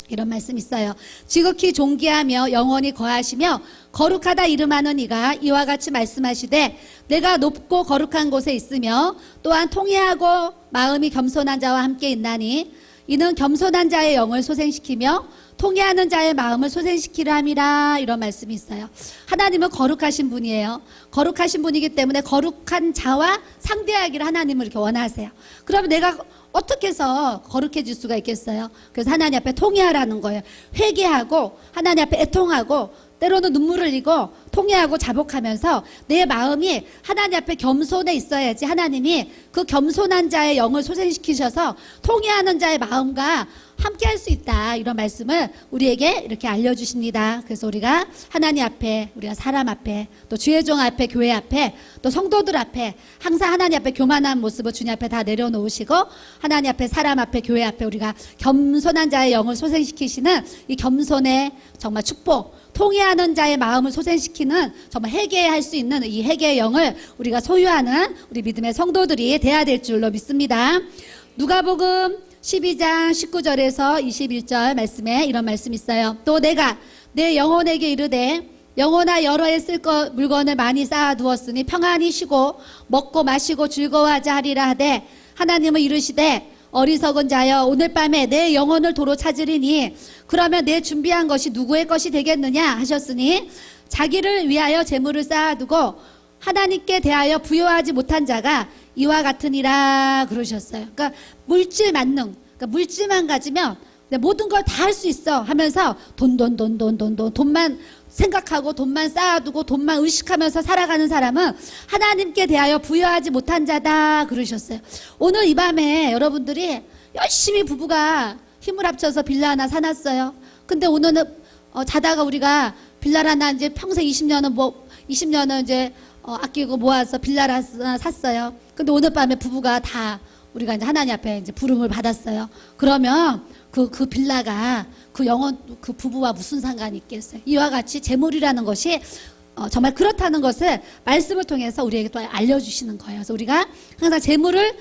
이런 말씀 있어요. 지극히 존귀하며 영원히 거하시며 거룩하다 이름하는 이가 이와 같이 말씀하시되 내가 높고 거룩한 곳에 있으며 또한 통회하고 마음이 겸손한 자와 함께 있나니 이는 겸손한 자의 영을 소생시키며 통회하는 자의 마음을 소생시키려 함이라. 이런 말씀이 있어요. 하나님은 거룩하신 분이에요. 거룩하신 분이기 때문에 거룩한 자와 상대하기를 하나님은 이렇게 원하세요. 그러면 내가 어떻게 해서 거룩해질 수가 있겠어요? 그래서 하나님 앞에 통회하라는 거예요. 회개하고 하나님 앞에 애통하고 때로는 눈물을 흘리고 통회하고 자복하면서 내 마음이 하나님 앞에 겸손해 있어야지 하나님이 그 겸손한 자의 영을 소생시키셔서 통회하는 자의 마음과 함께 할 수 있다. 이런 말씀을 우리에게 이렇게 알려주십니다. 그래서 우리가 하나님 앞에, 우리가 사람 앞에, 또 주의 종 앞에, 교회 앞에, 또 성도들 앞에 항상 하나님 앞에 교만한 모습을 주님 앞에 다 내려놓으시고 하나님 앞에, 사람 앞에, 교회 앞에 우리가 겸손한 자의 영을 소생시키시는 이 겸손의 정말 축복, 통회하는 자의 마음을 소생시키는 정말 회개할 수 있는 이 회개의 영을 우리가 소유하는 우리 믿음의 성도들이 돼야 될 줄로 믿습니다. 누가복음 12장 19절에서 21절 말씀에 이런 말씀이 있어요. 또 내가 내 영혼에게 이르되 영혼아 여러 해 쓸 물건을 많이 쌓아두었으니 평안히 쉬고 먹고 마시고 즐거워하자 하리라 하되 하나님은 이르시되 어리석은 자여 오늘 밤에 내 영혼을 도로 찾으리니 그러면 내 준비한 것이 누구의 것이 되겠느냐 하셨으니 자기를 위하여 재물을 쌓아두고 하나님께 대하여 부여하지 못한 자가 이와 같으니라 그러셨어요. 그러니까 물질 만능, 그러니까 물질만 가지면 모든 걸 다 할 수 있어 하면서 돈만 생각하고 돈만 쌓아두고 돈만 의식하면서 살아가는 사람은 하나님께 대하여 부여하지 못한 자다 그러셨어요. 오늘 이 밤에 여러분들이 열심히 부부가 힘을 합쳐서 빌라 하나 사놨어요. 근데 오늘은 자다가 우리가 빌라 하나 이제 평생 20년은 이제 아끼고 모아서 빌라를 하나 샀어요. 근데 오늘 밤에 부부가 다 우리가 이제 하나님 앞에 이제 부름을 받았어요. 그러면 그 빌라가 그 영혼 그 부부와 무슨 상관이 있겠어요? 이와 같이 재물이라는 것이 정말 그렇다는 것을 말씀을 통해서 우리에게 또 알려주시는 거예요. 그래서 우리가 항상 재물을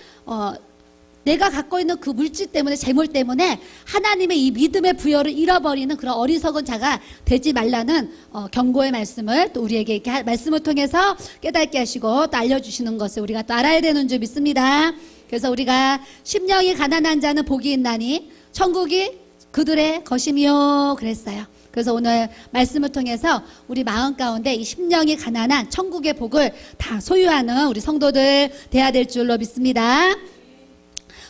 내가 갖고 있는 그 물질 때문에 재물 때문에 하나님의 이 믿음의 부여를 잃어버리는 그런 어리석은 자가 되지 말라는 경고의 말씀을 또 우리에게 이렇게 말씀을 통해서 깨닫게 하시고 또 알려주시는 것을 우리가 또 알아야 되는 줄 믿습니다. 그래서 우리가 심령이 가난한 자는 복이 있나니 천국이 그들의 것이며 그랬어요. 그래서 오늘 말씀을 통해서 우리 마음 가운데 이 심령이 가난한 천국의 복을 다 소유하는 우리 성도들 돼야 될 줄로 믿습니다.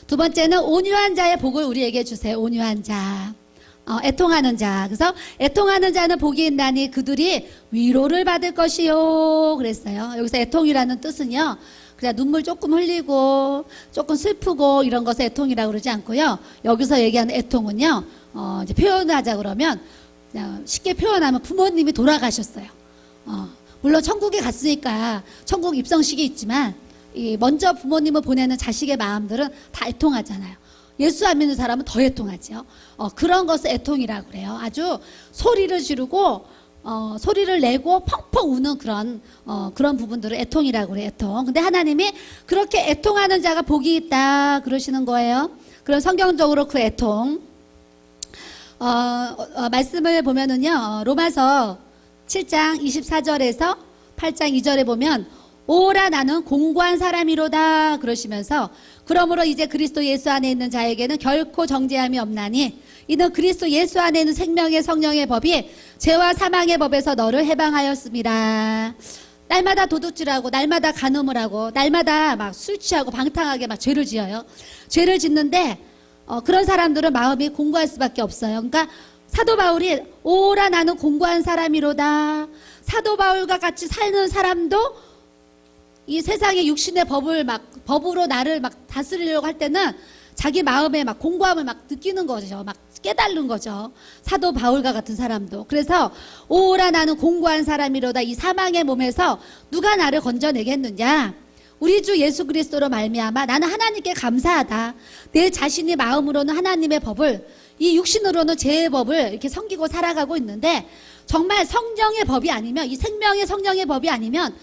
두 번째는 온유한 자의 복을 우리에게 주세요. 온유한 자, 애통하는 자. 그래서 애통하는 자는 복이 있나니 그들이 위로를 받을 것이요 그랬어요. 여기서 애통이라는 뜻은요, 그냥 눈물 조금 흘리고 조금 슬프고 이런 것을 애통이라고 그러지 않고요. 여기서 얘기하는 애통은요, 이제 표현을 하자 그러면 그냥 쉽게 표현하면 부모님이 돌아가셨어요. 물론 천국에 갔으니까 천국 입성식이 있지만 먼저 부모님을 보내는 자식의 마음들은 다 애통하잖아요. 예수 안 믿는 사람은 더 애통하죠. 그런 것을 애통이라고 그래요. 아주 소리를 지르고 소리를 내고 펑펑 우는 그런 부분들을 애통이라고 그래요. 애통. 근데 하나님이 그렇게 애통하는 자가 복이 있다 그러시는 거예요. 그런 성경적으로 그 애통 말씀을 보면은요, 로마서 7장 24절에서 8장 2절에 보면 오라 나는 공고한 사람이로다 그러시면서 그러므로 이제 그리스도 예수 안에 있는 자에게는 결코 정죄함이 없나니 이는 그리스도 예수 안에 있는 생명의 성령의 법이 죄와 사망의 법에서 너를 해방하였습니다. 날마다 도둑질하고 날마다 간음을 하고 날마다 막 술 취하고 방탕하게 막 죄를 지어요. 죄를 짓는데 그런 사람들은 마음이 공고할 수밖에 없어요. 그러니까 사도 바울이 오라 나는 공고한 사람이로다. 사도 바울과 같이 사는 사람도 이 세상의 육신의 법으로 나를 막 다스리려고 할 때는 자기 마음에 막 공고함을 막 느끼는 거죠. 막 깨달는 거죠. 사도 바울과 같은 사람도. 그래서 오라 나는 공고한 사람이로다. 이 사망의 몸에서 누가 나를 건져내겠느냐? 우리 주 예수 그리스도로 말미암아 나는 하나님께 감사하다. 내 자신이 마음으로는 하나님의 법을, 이 육신으로는 죄의 법을 이렇게 섬기고 살아가고 있는데 정말 성령의 법이 아니면, 이 생명의 성령의 법이 아니면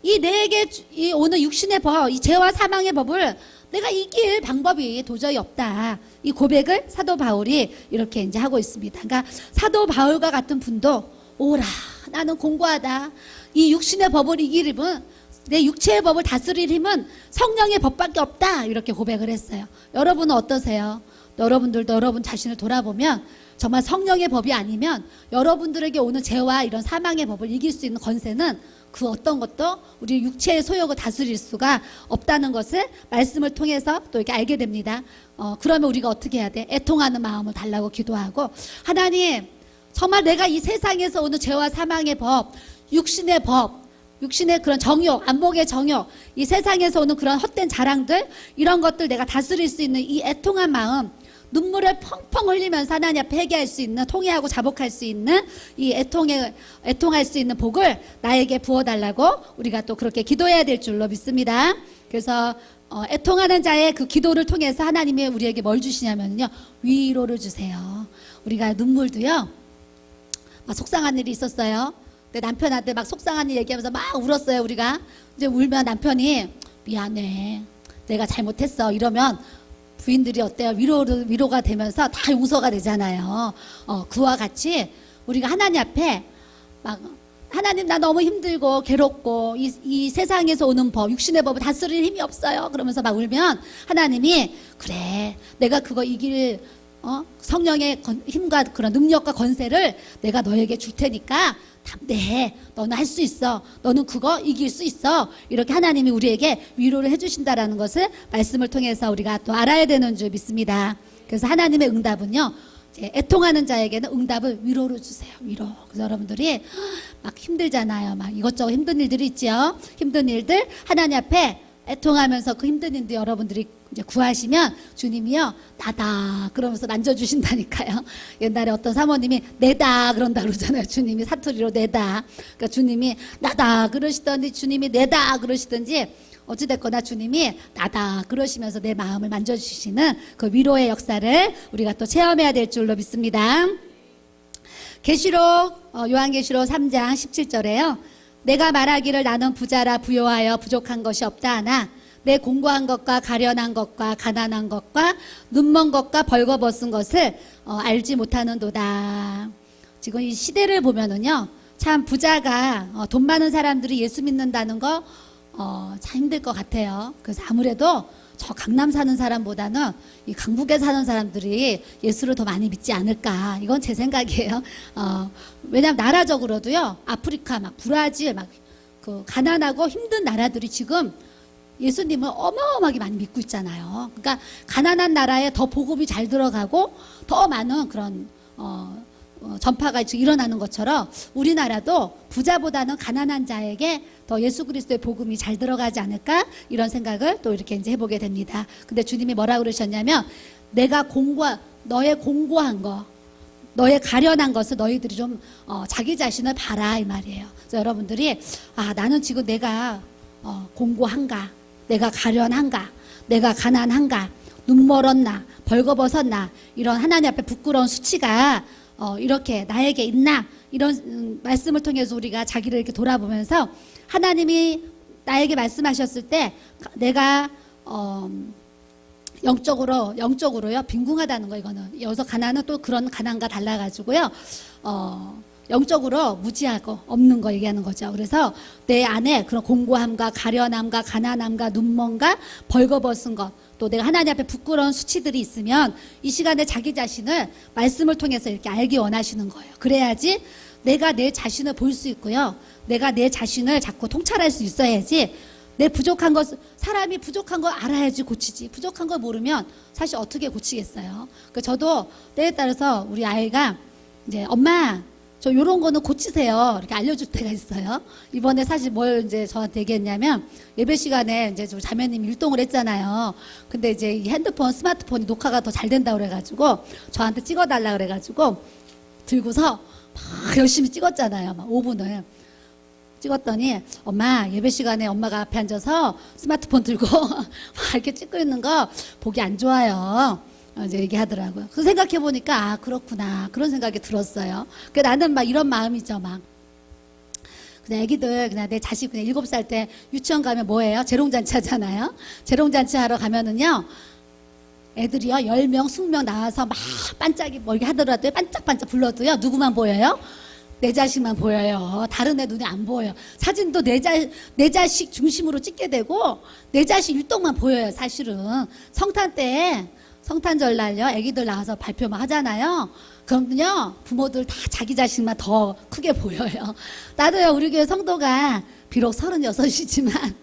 이 내게 이 오늘 육신의 법, 이 죄와 사망의 법을 내가 이길 방법이 도저히 없다. 이 고백을 사도 바울이 이렇게 이제 하고 있습니다. 그러니까 사도 바울과 같은 분도 오라 나는 공고하다. 이 육신의 법을 이길 힘은, 내 육체의 법을 다스릴 힘은 성령의 법밖에 없다. 이렇게 고백을 했어요. 여러분은 어떠세요? 여러분들도 여러분 자신을 돌아보면 정말 성령의 법이 아니면 여러분들에게 오는 죄와 이런 사망의 법을 이길 수 있는 권세는 그 어떤 것도 우리 육체의 소욕을 다스릴 수가 없다는 것을 말씀을 통해서 또 이렇게 알게 됩니다. 그러면 우리가 어떻게 해야 돼? 애통하는 마음을 달라고 기도하고, 하나님 정말 내가 이 세상에서 오는 죄와 사망의 법, 육신의 법, 육신의 그런 정욕, 안목의 정욕, 이 세상에서 오는 그런 헛된 자랑들, 이런 것들 내가 다스릴 수 있는 이 애통한 마음, 눈물을 펑펑 흘리면서 하나님 앞에 회개할 수 있는, 통회하고 자복할 수 있는 이 애통할 수 있는 복을 나에게 부어달라고 우리가 또 그렇게 기도해야 될 줄로 믿습니다. 그래서 애통하는 자의 그 기도를 통해서 하나님이 우리에게 뭘 주시냐면요, 위로를 주세요. 우리가 눈물도요, 막 속상한 일이 있었어요. 내 남편한테 막 속상한 일 얘기하면서 막 울었어요. 우리가 이제 울면 남편이 미안해, 내가 잘못했어 이러면 부인들이 어때요? 위로가 되면서 다 용서가 되잖아요. 그와 같이 우리가 하나님 앞에 막, 하나님 나 너무 힘들고 괴롭고 이 세상에서 오는 법, 육신의 법을 다스릴 힘이 없어요. 그러면서 막 울면 하나님이 그래, 내가 그거 이길 성령의 힘과 그런 능력과 권세를 내가 너에게 줄 테니까 담대해, 너는 할 수 있어, 너는 그거 이길 수 있어, 이렇게 하나님이 우리에게 위로를 해주신다라는 것을 말씀을 통해서 우리가 또 알아야 되는 줄 믿습니다. 그래서 하나님의 응답은요, 이제 애통하는 자에게는 응답을 위로로 주세요. 위로. 그래서 여러분들이 막 힘들잖아요. 막 이것저것 힘든 일들이 있죠. 힘든 일들 하나님 앞에 애통하면서 그 힘든 일들 여러분들이 이제 구하시면 주님이요, 나다 그러면서 만져주신다니까요. 옛날에 어떤 사모님이 내다 그런다 그러잖아요. 주님이 사투리로 내다. 그러니까 주님이 나다 그러시던지 주님이 내다 그러시던지 어찌됐거나 주님이 나다 그러시면서 내 마음을 만져주시는 그 위로의 역사를 우리가 또 체험해야 될 줄로 믿습니다. 계시록 요한계시록 3장 17절에요. 내가 말하기를 나는 부자라 부요하여 부족한 것이 없다 하나 내 공고한 것과 가련한 것과 가난한 것과 눈먼 것과 벌거벗은 것을 알지 못하는도다. 지금 이 시대를 보면은요, 참 부자가 돈 많은 사람들이 예수 믿는다는 거 참 힘들 것 같아요. 그래서 아무래도 저 강남 사는 사람보다는 이 강북에 사는 사람들이 예수를 더 많이 믿지 않을까, 이건 제 생각이에요. 왜냐하면 나라적으로도요, 아프리카 막 브라질 막 그 가난하고 힘든 나라들이 지금 예수님을 어마어마하게 많이 믿고 있잖아요. 그러니까 가난한 나라에 더 복음이 잘 들어가고 더 많은 그런 전파가 일어나는 것처럼 우리나라도 부자보다는 가난한 자에게 더 예수 그리스도의 복음이 잘 들어가지 않을까, 이런 생각을 또 이렇게 이제 해보게 됩니다. 근데 주님이 뭐라 그러셨냐면, 내가 너의 공고한 거, 너의 가련한 것을 너희들이 좀 자기 자신을 봐라, 이 말이에요. 그래서 여러분들이 나는 지금 내가 공고한가, 내가 가련한가, 내가 가난한가, 눈멀었나, 벌거벗었나, 이런 하나님 앞에 부끄러운 수치가 이렇게 나에게 있나, 이런 말씀을 통해서 우리가 자기를 이렇게 돌아보면서 하나님이 나에게 말씀하셨을 때 내가 영적으로요 빈궁하다는 거, 이거는 여기서 가난은 또 그런 가난과 달라가지고요 영적으로 무지하고 없는 거 얘기하는 거죠. 그래서 내 안에 그런 공고함과 가련함과 가난함과 눈먼과 벌거벗은 것, 또 내가 하나님 앞에 부끄러운 수치들이 있으면 이 시간에 자기 자신을 말씀을 통해서 이렇게 알기 원하시는 거예요. 그래야지 내가 내 자신을 볼 수 있고요, 내가 내 자신을 자꾸 통찰할 수 있어야지, 내 부족한 것, 사람이 부족한 걸 알아야지 고치지, 부족한 걸 모르면 사실 어떻게 고치겠어요. 저도 때에 따라서 우리 아이가 이제 엄마 저 요런 거는 고치세요, 이렇게 알려줄 때가 있어요. 이번에 사실 뭘 이제 저한테 얘기했냐면, 예배 시간에 이제 저 자매님이 율동을 했잖아요. 근데 이제 이 핸드폰, 스마트폰이 녹화가 더 잘 된다고 그래가지고 저한테 찍어달라 그래가지고 들고서 막 열심히 찍었잖아요. 막 5분을 찍었더니, 엄마 예배 시간에 엄마가 앞에 앉아서 스마트폰 들고 막 이렇게 찍고 있는 거 보기 안 좋아요, 이제 얘기하더라고요. 그 생각해 보니까 그렇구나, 그런 생각이 들었어요. 그 나는 막 이런 마음이죠. 막 그냥 애기들, 그냥 내 자식 그냥 7살 때 유치원 가면 뭐예요? 재롱잔치 하잖아요. 재롱잔치 하러 가면은요, 애들이요 10명 20명 나와서 막 반짝이 뭐 이렇게 하더라도 반짝반짝 불러도요, 누구만 보여요? 내 자식만 보여요. 다른 애 눈에 안 보여요. 사진도 내 자식 중심으로 찍게 되고 내 자식 율동만 보여요. 사실은 성탄 때 성탄절 날요, 애기들 나와서 발표 막 하잖아요. 그럼요, 부모들 다 자기 자신만 더 크게 보여요. 나도요, 우리 교회 성도가 비록 36이지만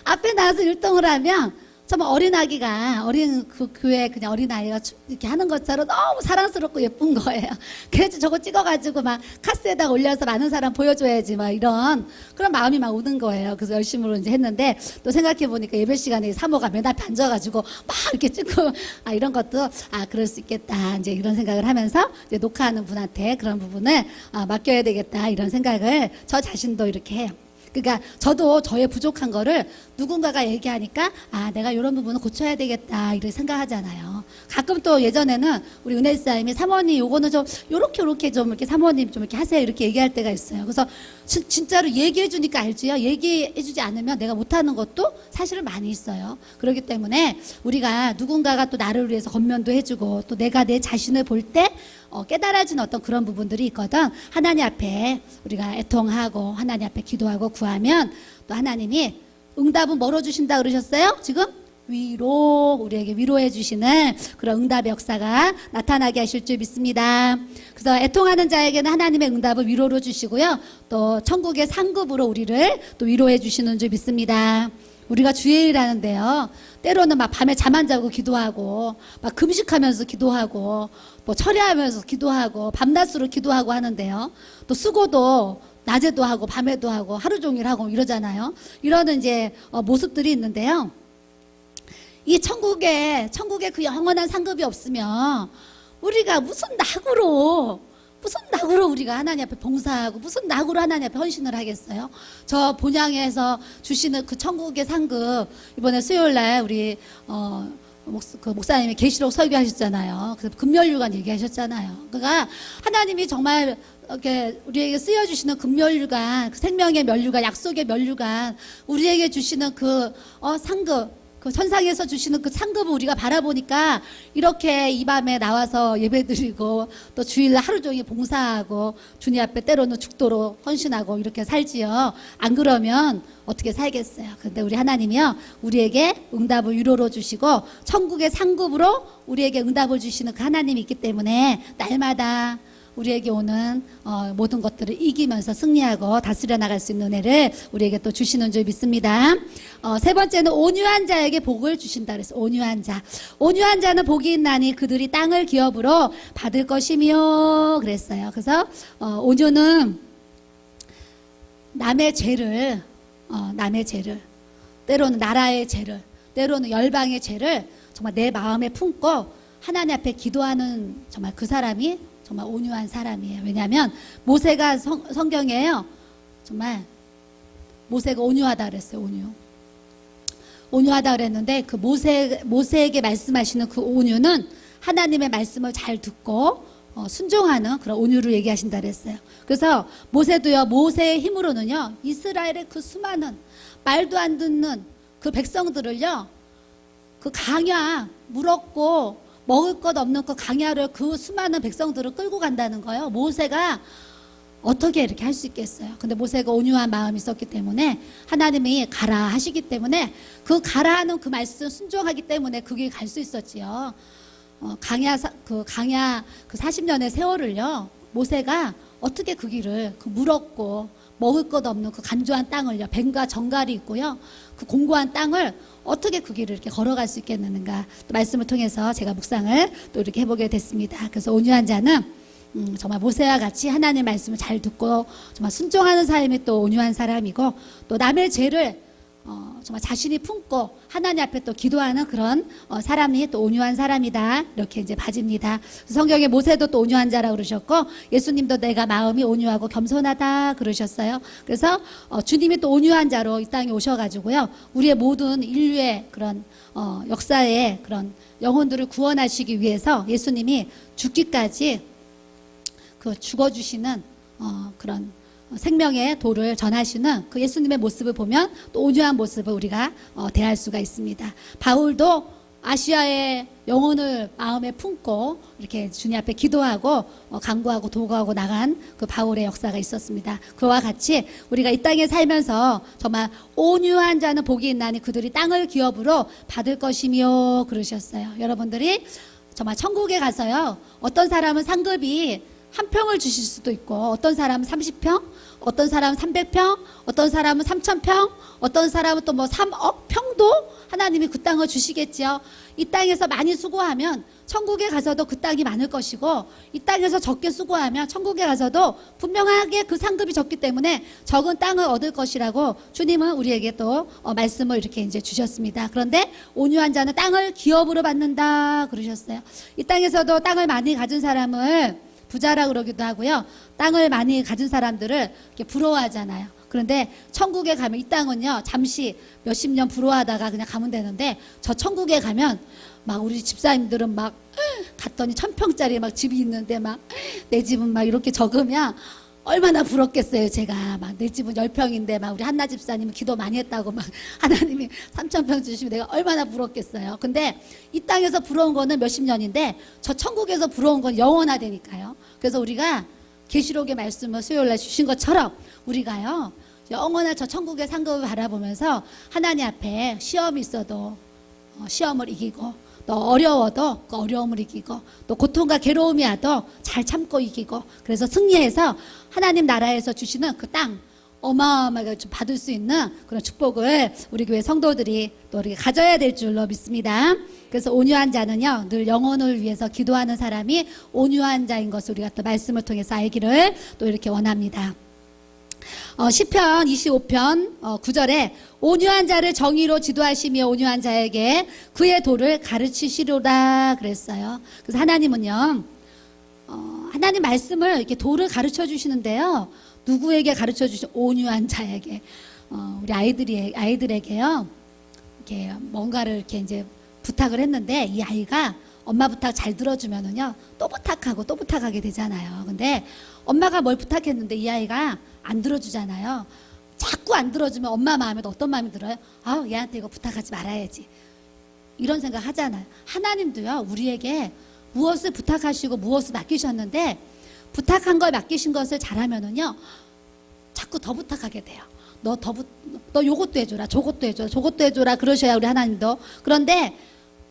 앞에 나와서 율동을 하면 정말 어린아기가 그 교회 그냥 어린아이가 이렇게 하는 것처럼 너무 사랑스럽고 예쁜 거예요. 그래서 저거 찍어가지고 막 카스에다 올려서 많은 사람 보여줘야지 막 이런 그런 마음이 막 오는 거예요. 그래서 열심으로 이제 했는데 또 생각해 보니까 예배 시간에 사모가 맨 앞에 앉아가지고 막 이렇게 찍고 이런 것도 그럴 수 있겠다 이제 이런 생각을 하면서 이제 녹화하는 분한테 그런 부분을 맡겨야 되겠다 이런 생각을 저 자신도 이렇게 해요. 그러니까 저도 저의 부족한 거를 누군가가 얘기하니까 내가 이런 부분은 고쳐야 되겠다 이렇게 생각하잖아요. 가끔 또 예전에는 우리 은혜사님이 사모님 요거는 좀 요렇게 좀 이렇게 사모님 좀 이렇게 하세요 이렇게 얘기할 때가 있어요. 그래서 진짜로 얘기해 주니까 알지요. 얘기해 주지 않으면 내가 못하는 것도 사실은 많이 있어요. 그렇기 때문에 우리가 누군가가 또 나를 위해서 겉면도 해주고 또 내가 내 자신을 볼 때 깨달아진 어떤 그런 부분들이 있거든. 하나님 앞에 우리가 애통하고 하나님 앞에 기도하고 구하면 또 하나님이 응답은 뭐로 주신다 그러셨어요? 지금 위로, 우리에게 위로해 주시는 그런 응답의 역사가 나타나게 하실 줄 믿습니다. 그래서 애통하는 자에게는 하나님의 응답을 위로로 주시고요. 또 천국의 상급으로 우리를 또 위로해 주시는 줄 믿습니다. 우리가 주일을 하는데요. 때로는 막 밤에 잠 안 자고 기도하고 막 금식하면서 기도하고 또 철야하면서 기도하고 밤낮으로 기도하고 하는데요. 또 수고도 낮에도 하고 밤에도 하고 하루 종일 하고 이러잖아요. 이러는 이제 모습들이 있는데요. 이 천국에 그 영원한 상급이 없으면 우리가 무슨 낙으로 우리가 하나님 앞에 봉사하고 무슨 낙으로 하나님 앞에 헌신을 하겠어요? 저 본향에서 주시는 그 천국의 상급 이번에 수요일날 우리 그 목사님이 계시록 설교하셨잖아요. 그래서 금멸류관 얘기하셨잖아요. 그러니까 하나님이 정말 이렇게 우리에게 쓰여주시는 금멸류관, 그 생명의 멸류관, 약속의 멸류관, 우리에게 주시는 그 상급, 그 천상에서 주시는 그 상급을 우리가 바라보니까 이렇게 이 밤에 나와서 예배드리고 또 주일날 하루 종일 봉사하고 주님 앞에 때로는 죽도록 헌신하고 이렇게 살지요. 안 그러면 어떻게 살겠어요? 근데 우리 하나님이요, 우리에게 응답을 위로로 주시고 천국의 상급으로 우리에게 응답을 주시는 그 하나님이 있기 때문에 날마다 우리에게 오는 모든 것들을 이기면서 승리하고 다스려 나갈 수 있는 은혜를 우리에게 또 주시는 줄 믿습니다. 세 번째는 온유한 자에게 복을 주신다 그랬어요. 온유한 자. 온유한 자는 복이 있나니 그들이 땅을 기업으로 받을 것이며 그랬어요. 그래서 온유는 남의 죄를 때로는 나라의 죄를 때로는 열방의 죄를 정말 내 마음에 품고 하나님 앞에 기도하는 정말 그 사람이 정말 온유한 사람이에요. 왜냐하면 모세가 성경에요. 정말 모세가 온유하다 그랬어요. 온유하다 그랬는데 그 모세에게 말씀하시는 그 온유는 하나님의 말씀을 잘 듣고 순종하는 그런 온유를 얘기하신다 그랬어요. 그래서 모세도요. 모세의 힘으로는요. 이스라엘의 그 수많은 말도 안 듣는 그 백성들을요. 그 강야 물었고 먹을 것 없는 그 강야를 그 수많은 백성들을 끌고 간다는 거예요. 모세가 어떻게 이렇게 할 수 있겠어요? 근데 모세가 온유한 마음이 있었기 때문에 하나님이 가라 하시기 때문에 그 가라 하는 그 말씀 순종하기 때문에 그 길 갈 수 있었지요. 강야 그 40년의 세월을요. 모세가 어떻게 그 길을 물었고 먹을 것 없는 그 간조한 땅을요. 뱀과 정갈이 있고요. 그 공고한 땅을 어떻게 그 길을 이렇게 걸어갈 수 있겠는가. 또 말씀을 통해서 제가 묵상을 또 이렇게 해보게 됐습니다. 그래서 온유한 자는 정말 모세와 같이 하나님의 말씀을 잘 듣고 정말 순종하는 삶이 또 온유한 사람이고 또 남의 죄를 정말 자신이 품고 하나님 앞에 또 기도하는 그런 사람이 또 온유한 사람이다. 이렇게 이제 봐집니다. 성경에 모세도 또 온유한 자라고 그러셨고 예수님도 내가 마음이 온유하고 겸손하다 그러셨어요. 그래서 주님이 또 온유한 자로 이 땅에 오셔가지고요. 우리의 모든 인류의 그런 역사의 그런 영혼들을 구원하시기 위해서 예수님이 죽기까지 그 죽어주시는 그런 생명의 도를 전하시는 그 예수님의 모습을 보면 또 온유한 모습을 우리가 대할 수가 있습니다. 바울도 아시아의 영혼을 마음에 품고 이렇게 주님 앞에 기도하고 간구하고 도구하고 나간 그 바울의 역사가 있었습니다. 그와 같이 우리가 이 땅에 살면서 정말 온유한 자는 복이 있나니 그들이 땅을 기업으로 받을 것이며 그러셨어요. 여러분들이 정말 천국에 가서요, 어떤 사람은 상급이 한 평을 주실 수도 있고, 어떤 사람은 30평, 어떤 사람은 300평, 어떤 사람은 3,000평, 어떤 사람은 또 뭐 3억 평도 하나님이 그 땅을 주시겠지요. 이 땅에서 많이 수고하면 천국에 가서도 그 땅이 많을 것이고, 이 땅에서 적게 수고하면 천국에 가서도 분명하게 그 상급이 적기 때문에 적은 땅을 얻을 것이라고 주님은 우리에게 또 말씀을 이렇게 이제 주셨습니다. 그런데 온유한 자는 땅을 기업으로 받는다 그러셨어요. 이 땅에서도 땅을 많이 가진 사람을 부자라 그러기도 하고요. 땅을 많이 가진 사람들을 이렇게 부러워하잖아요. 그런데 천국에 가면 이 땅은요, 잠시 몇십 년 부러워하다가 그냥 가면 되는데, 저 천국에 가면 막 우리 집사님들은 막 갔더니 1,000평짜리 막 집이 있는데 막 내 집은 막 이렇게 적으면 얼마나 부럽겠어요. 제가 막 내 집은 10평인데 막 우리 한나 집사님은 기도 많이 했다고 막 하나님이 3,000평 주시면 내가 얼마나 부럽겠어요. 근데 이 땅에서 부러운 거는 몇십 년인데 저 천국에서 부러운 건 영원하다니까요. 그래서 우리가 계시록의 말씀을 수요일날 주신 것처럼 우리가요, 영원한 저 천국의 상급을 바라보면서 하나님 앞에 시험이 있어도 시험을 이기고, 또 어려워도 그 어려움을 이기고, 또 고통과 괴로움이 와도 잘 참고 이기고, 그래서 승리해서 하나님 나라에서 주시는 그 땅 어마어마하게 받을 수 있는 그런 축복을 우리 교회 성도들이 또 이렇게 가져야 될 줄로 믿습니다. 그래서 온유한 자는요, 늘 영혼을 위해서 기도하는 사람이 온유한 자인 것을 우리가 또 말씀을 통해서 알기를 또 이렇게 원합니다. 시편 25편 9절에 온유한 자를 정의로 지도하시며 온유한 자에게 그의 도를 가르치시리로다 그랬어요. 그래서 하나님은요, 하나님 말씀을 이렇게 도를 가르쳐 주시는데요, 누구에게 가르쳐 주시죠? 온유한 자에게. 우리 아이들에게요, 이렇게 뭔가를 이렇게 이제 부탁을 했는데, 이 아이가 엄마 부탁 잘 들어주면은요, 또 부탁하고 또 부탁하게 되잖아요. 근데 엄마가 뭘 부탁했는데 이 아이가 안 들어주잖아요. 자꾸 안 들어주면 엄마 마음에도 어떤 마음이 들어요? 아우, 얘한테 이거 부탁하지 말아야지. 이런 생각 하잖아요. 하나님도요, 우리에게 무엇을 부탁하시고 무엇을 맡기셨는데, 부탁한 걸 맡기신 것을 잘하면은요, 자꾸 더 부탁하게 돼요. 너 요것도 해줘라, 저것도 해줘라, 저것도 해줘라 그러셔야 우리 하나님도. 그런데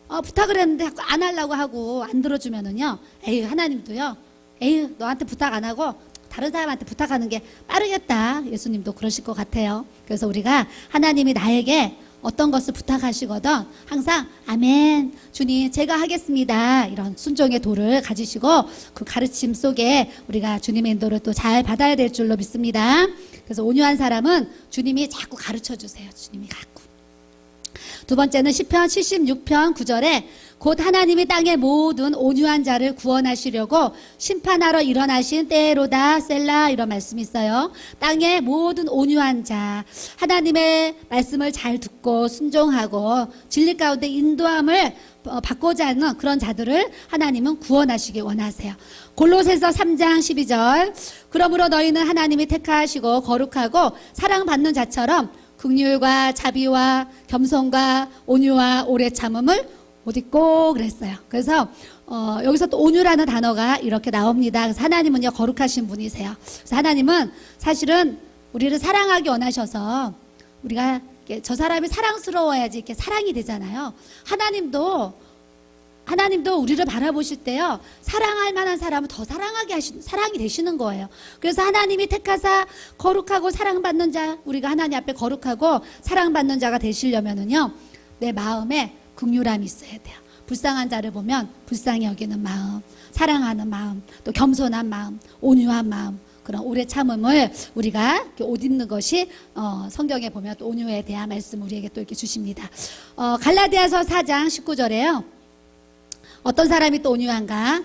부탁을 했는데 자꾸 안 하려고 하고 안 들어주면은요, 에이, 하나님도요, 에이, 너한테 부탁 안 하고 다른 사람한테 부탁하는 게 빠르겠다. 예수님도 그러실 것 같아요. 그래서 우리가 하나님이 나에게 어떤 것을 부탁하시거든 항상 아멘, 주님 제가 하겠습니다, 이런 순종의 도를 가지시고 그 가르침 속에 우리가 주님의 인도를 또 잘 받아야 될 줄로 믿습니다. 그래서 온유한 사람은 주님이 자꾸 가르쳐 주세요. 주님이 자꾸. 두 번째는 시편 76편 9절에 곧 하나님이 땅의 모든 온유한 자를 구원하시려고 심판하러 일어나신 때로다 셀라, 이런 말씀이 있어요. 땅의 모든 온유한 자, 하나님의 말씀을 잘 듣고 순종하고 진리 가운데 인도함을 받고자 하는 그런 자들을 하나님은 구원하시기 원하세요. 골로새서 3장 12절 그러므로 너희는 하나님이 택하시고 거룩하고 사랑받는 자처럼 긍휼과 자비와 겸손과 온유와 오래 참음을 못 잊고 그랬어요. 그래서 여기서 또 온유라는 단어가 이렇게 나옵니다. 그래서 하나님은요, 거룩하신 분이세요. 그래서 하나님은 사실은 우리를 사랑하기 원하셔서 우리가 저 사람이 사랑스러워야지 이렇게 사랑이 되잖아요. 하나님도 우리를 바라보실 때요, 사랑할 만한 사람은 더 사랑이 되시는 거예요. 그래서 하나님이 택하사 거룩하고 사랑받는 자, 우리가 하나님 앞에 거룩하고 사랑받는 자가 되시려면은요, 내 마음에 긍휼함이 있어야 돼요. 불쌍한 자를 보면 불쌍히 여기는 마음, 사랑하는 마음, 또 겸손한 마음, 온유한 마음, 그런 오래 참음을 우리가 옷 입는 것이 성경에 보면 또 온유에 대한 말씀 우리에게 또 이렇게 주십니다. 갈라디아서 4장 19절에요. 어떤 사람이 또 온유한가?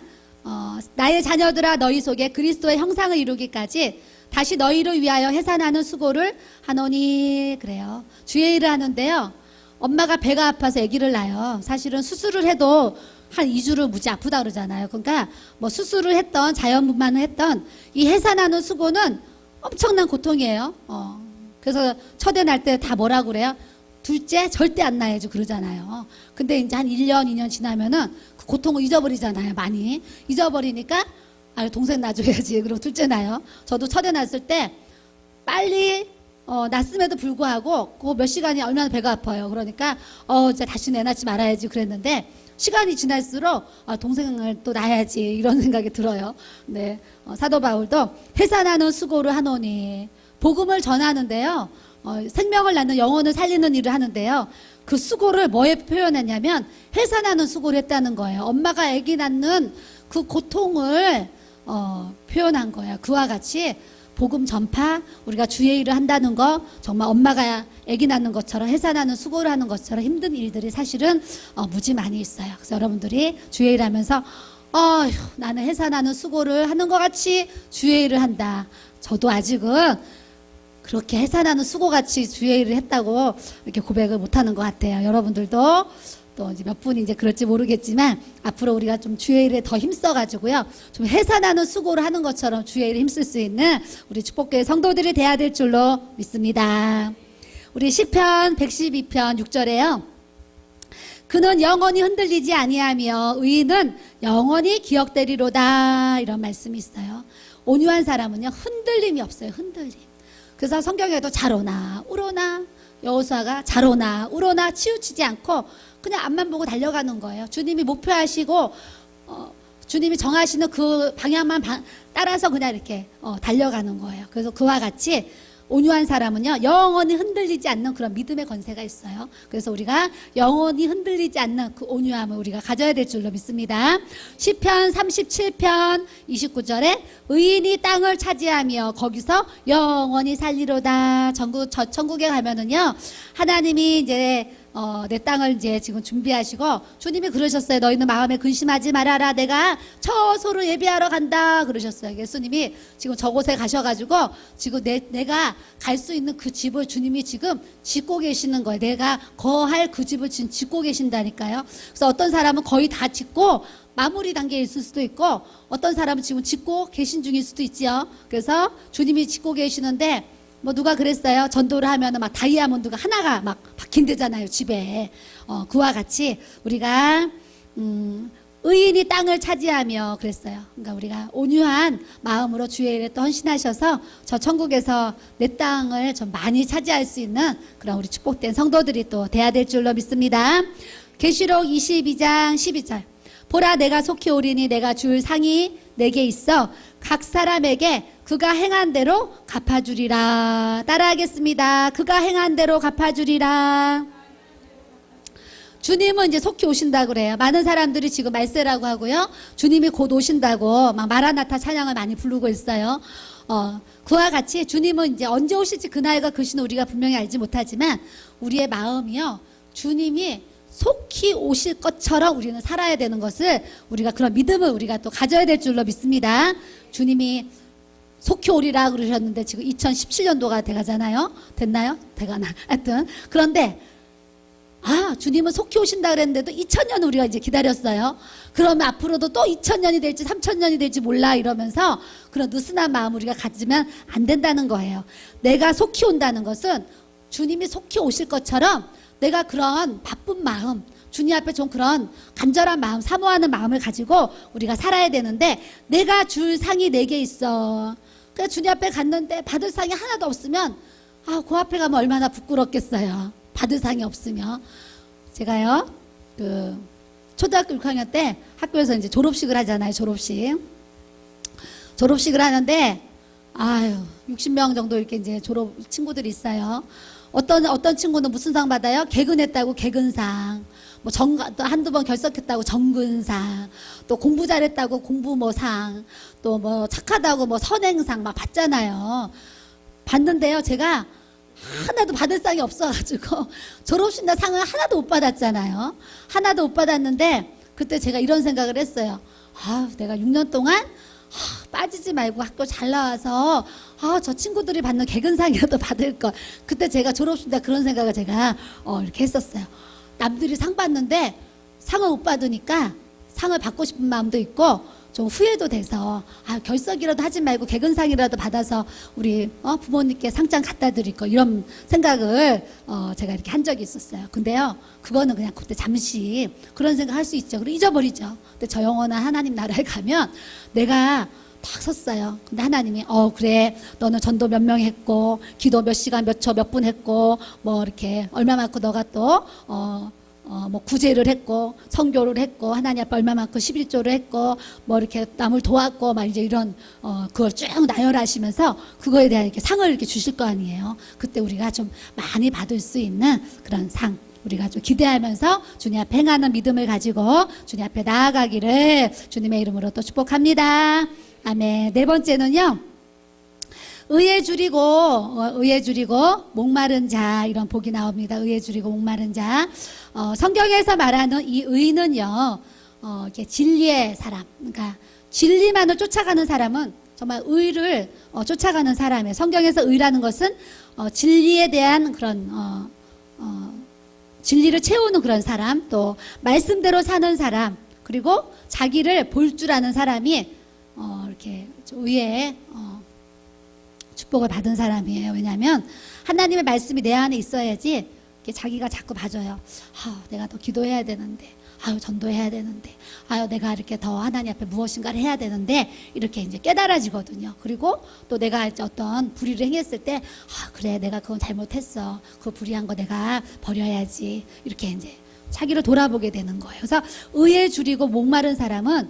나의 자녀들아 너희 속에 그리스도의 형상을 이루기까지 다시 너희를 위하여 해산하는 수고를 하노니, 그래요. 주의 일을 하는데요, 엄마가 배가 아파서 아기를 낳아요. 사실은 수술을 해도 한 2주를 무지 아프다 그러잖아요. 그러니까 뭐 수술을 했던 자연분만을 했던 이 해산하는 수고는 엄청난 고통이에요. 그래서 첫애 날 때 다 뭐라고 그래요? 둘째 절대 안 낳아야지 그러잖아요. 근데 이제 한 1년, 2년 지나면은 그 고통을 잊어버리잖아요. 많이. 잊어버리니까 아, 동생 낳아줘야지. 그리고 둘째 낳아요. 저도 첫애 낳았을 때 빨리 낳았음에도 불구하고 그 몇 시간이 얼마나 배가 아파요. 그러니까 이제 다시 애 낳지 말아야지 그랬는데 시간이 지날수록 동생을 또 낳아야지 이런 생각이 들어요. 네, 사도 바울도 해산하는 수고를 하노니 복음을 전하는데요. 생명을 낳는 영혼을 살리는 일을 하는데요. 그 수고를 뭐에 표현했냐면 해산하는 수고를 했다는 거예요. 엄마가 아기 낳는 그 고통을 표현한 거예요. 그와 같이 복음 전파, 우리가 주의 일을 한다는 거, 정말 엄마가 아기 낳는 것처럼 해산하는 수고를 하는 것처럼 힘든 일들이 사실은 무지 많이 있어요. 그래서 여러분들이 주의 일 하면서 나는 해산하는 수고를 하는 것 같이 주의 일을 한다. 저도 아직은 그렇게 해산하는 수고같이 주의 일을 했다고 이렇게 고백을 못하는 것 같아요. 여러분들도 또 이제 몇 분이 이제 그럴지 모르겠지만 앞으로 우리가 좀 주의 일에 더 힘써가지고요. 좀 해산하는 수고를 하는 것처럼 주의 일에 힘쓸 수 있는 우리 축복교회 성도들이 돼야 될 줄로 믿습니다. 우리 시편 112편 6절에요. 그는 영원히 흔들리지 아니하며 의인은 영원히 기억되리로다. 이런 말씀이 있어요. 온유한 사람은요. 흔들림이 없어요. 흔들림. 그래서 성경에도 자로나 우로나 여호수아가 자로나 우로나 치우치지 않고 그냥 앞만 보고 달려가는 거예요. 주님이 목표하시고 주님이 정하시는 그 방향만 따라서 그냥 이렇게 달려가는 거예요. 그래서 그와 같이 온유한 사람은요 영원히 흔들리지 않는 그런 믿음의 권세가 있어요. 그래서 우리가 영원히 흔들리지 않는 그 온유함을 우리가 가져야 될 줄로 믿습니다. 시편 37편 29절에 의인이 땅을 차지하며 거기서 영원히 살리로다. 천국에 가면은요 하나님이 이제 내 땅을 이제 지금 준비하시고 주님이 그러셨어요. 너희는 마음에 근심하지 말아라. 내가 처소를 예비하러 간다. 그러셨어요. 예수님이 지금 저곳에 가셔가지고 지금 내가 갈 수 있는 그 집을 주님이 지금 짓고 계시는 거예요. 내가 거할 그 집을 지금 짓고 계신다니까요. 그래서 어떤 사람은 거의 다 짓고 마무리 단계에 있을 수도 있고 어떤 사람은 지금 짓고 계신 중일 수도 있지요. 그래서 주님이 짓고 계시는데 뭐 누가 그랬어요. 전도를 하면 막 다이아몬드가 하나가 막 박힌대잖아요. 집에. 그와 같이 우리가 의인이 땅을 차지하며 그랬어요. 그러니까 우리가 온유한 마음으로 주의 일에 또 헌신하셔서 저 천국에서 내 땅을 좀 많이 차지할 수 있는 그런 우리 축복된 성도들이 또 돼야 될 줄로 믿습니다. 계시록 22장 12절. 보라 내가 속히 오리니 내가 줄 상이 내게 있어 각 사람에게 그가 행한 대로 갚아주리라. 따라하겠습니다. 그가 행한 대로 갚아주리라. 주님은 이제 속히 오신다고 그래요. 많은 사람들이 지금 말세라고 하고요. 주님이 곧 오신다고 막 마라나타 찬양을 많이 부르고 있어요. 그와 같이 주님은 이제 언제 오실지 그 나이가 그 시는 우리가 분명히 알지 못하지만 우리의 마음이요. 주님이 속히 오실 것처럼 우리는 살아야 되는 것을 우리가 그런 믿음을 우리가 또 가져야 될 줄로 믿습니다. 주님이 속히 오리라 그러셨는데 지금 2017년도가 돼가잖아요. 됐나요? 돼가나. 하여튼 그런데 주님은 속히 오신다 그랬는데도 2000년 우리가 이제 기다렸어요. 그러면 앞으로도 또 2000년이 될지 3000년이 될지 몰라 이러면서 그런 느슨한 마음 우리가 가지면 안 된다는 거예요. 내가 속히 온다는 것은 주님이 속히 오실 것처럼 내가 그런 바쁜 마음, 주님 앞에 좀 그런 간절한 마음, 사모하는 마음을 가지고 우리가 살아야 되는데 내가 줄 상이 내게 있어. 그러니까 주님 앞에 갔는데 받을 상이 하나도 없으면 그 앞에 가면 얼마나 부끄럽겠어요. 받을 상이 없으면. 제가요 그 초등학교 6학년 때 학교에서 이제 졸업식을 하잖아요. 졸업식을 하는데 60명 정도 이렇게 이제 졸업 친구들이 있어요. 어떤 친구는 무슨 상 받아요? 개근했다고 개근상, 뭐 또 한두 번 결석했다고 정근상, 또 공부 잘했다고 공부모상, 또 뭐 착하다고 뭐 선행상 막 받잖아요. 받는데요, 제가 하나도 받을 상이 없어가지고 졸업식 날 상을 하나도 못 받았잖아요. 하나도 못 받았는데 그때 제가 이런 생각을 했어요. 내가 6년 동안 빠지지 말고 학교 잘 나와서 저 친구들이 받는 개근상이라도 받을 걸. 그때 제가 졸업식 때 그런 생각을 제가 이렇게 했었어요. 남들이 상 받는데 상을 못 받으니까 상을 받고 싶은 마음도 있고 좀 후회도 돼서 결석이라도 하지 말고 개근상이라도 받아서 우리 부모님께 상장 갖다 드릴 거 이런 생각을 제가 이렇게 한 적이 있었어요. 근데요, 그거는 그냥 그때 잠시 그런 생각 할 수 있죠. 그리고 잊어버리죠. 근데 저 영원한 하나님 나라에 가면 내가 딱 섰어요. 근데 하나님이 그래, 너는 전도 몇 명 했고 기도 몇 시간 몇 초 몇 분 했고 뭐 이렇게 얼마만큼 너가 또 뭐 구제를 했고 선교를 했고 하나님 앞에 얼마만큼 11조를 했고 뭐 이렇게 남을 도왔고 막 이제 이런 그걸 쭉 나열하시면서 그거에 대한 이렇게 상을 이렇게 주실 거 아니에요. 그때 우리가 좀 많이 받을 수 있는 그런 상 우리가 좀 기대하면서 주님 앞에 행하는 믿음을 가지고 주님 앞에 나아가기를 주님의 이름으로 또 축복합니다. 아멘. 네 번째는요, 의에 줄이고 목마른 자, 이런 복이 나옵니다. 의에 줄이고 목마른 자. 성경에서 말하는 이 의는요, 이게 진리의 사람, 그러니까 진리만을 쫓아가는 사람은 정말 의를 쫓아가는 사람이에요. 성경에서 의라는 것은 진리에 대한 그런 진리를 채우는 그런 사람, 또 말씀대로 사는 사람, 그리고 자기를 볼 줄 아는 사람이 이렇게 의에 축복을 받은 사람이에요. 왜냐하면 하나님의 말씀이 내 안에 있어야지 자기가 자꾸 봐줘요. 내가 더 기도해야 되는데, 전도해야 되는데, 내가 이렇게 더 하나님 앞에 무엇인가를 해야 되는데, 이렇게 이제 깨달아지거든요. 그리고 또 내가 이제 어떤 불의를 행했을 때, 그래, 내가 그건 잘못했어. 그 불의한 거 내가 버려야지. 이렇게 이제 자기를 돌아보게 되는 거예요. 그래서 의에 줄이고 목마른 사람은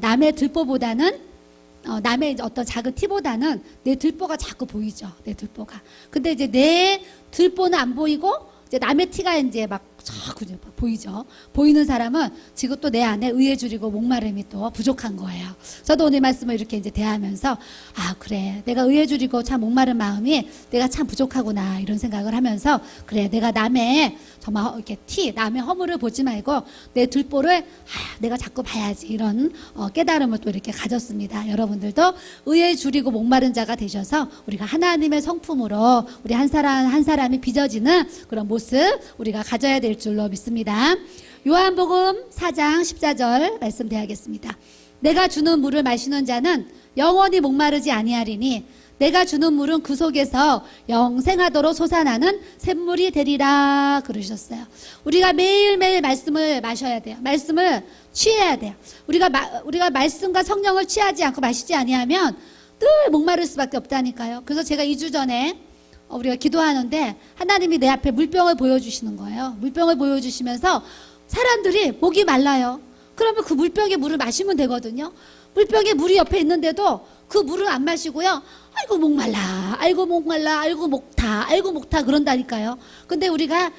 남의 들보보다는 남의 어떤 작은 티보다는 내 들보가 자꾸 보이죠. 내 들보가. 근데 이제 내 들보는 안 보이고 이제 남의 티가 이제 막 자꾸 보이죠. 보이는 사람은 지금 또 내 안에 의에 줄이고 목마름이 또 부족한 거예요. 저도 오늘 말씀을 이렇게 이제 대하면서 그래, 내가 의에 줄이고 참 목마른 마음이 내가 참 부족하구나 이런 생각을 하면서 그래, 내가 남의 정말 이렇게 남의 허물을 보지 말고 내 들보를 내가 자꾸 봐야지 이런 깨달음을 또 이렇게 가졌습니다. 여러분들도 의에 줄이고 목마른 자가 되셔서 우리가 하나님의 성품으로 우리 한 사람 한 사람이 빚어지는 그런 모습 우리가 가져야 될 줄로 믿습니다. 요한복음 4장 14절 말씀 대하겠습니다. 내가 주는 물을 마시는 자는 영원히 목마르지 아니하리니 내가 주는 물은 그 속에서 영생하도록 솟아나는 샘물이 되리라 그러셨어요. 우리가 매일매일 말씀을 마셔야 돼요. 말씀을 취해야 돼요. 우리가 말씀과 성령을 취하지 않고 마시지 아니하면 늘 목마를 수밖에 없다니까요. 그래서 제가 2주 전에 우리가 기도하는데 하나님이 내 앞에 물병을 보여주시는 거예요. 물병을 보여주시면서 사람들이 목이 말라요. 그러면 그 물병에 물을 마시면 되거든요. 물병에 물이 옆에 있는데도 그 물을 안 마시고요. 아이고 목말라, 아이고 목말라, 아이고 목타, 아이고 목타 그런다니까요. 근데 우리가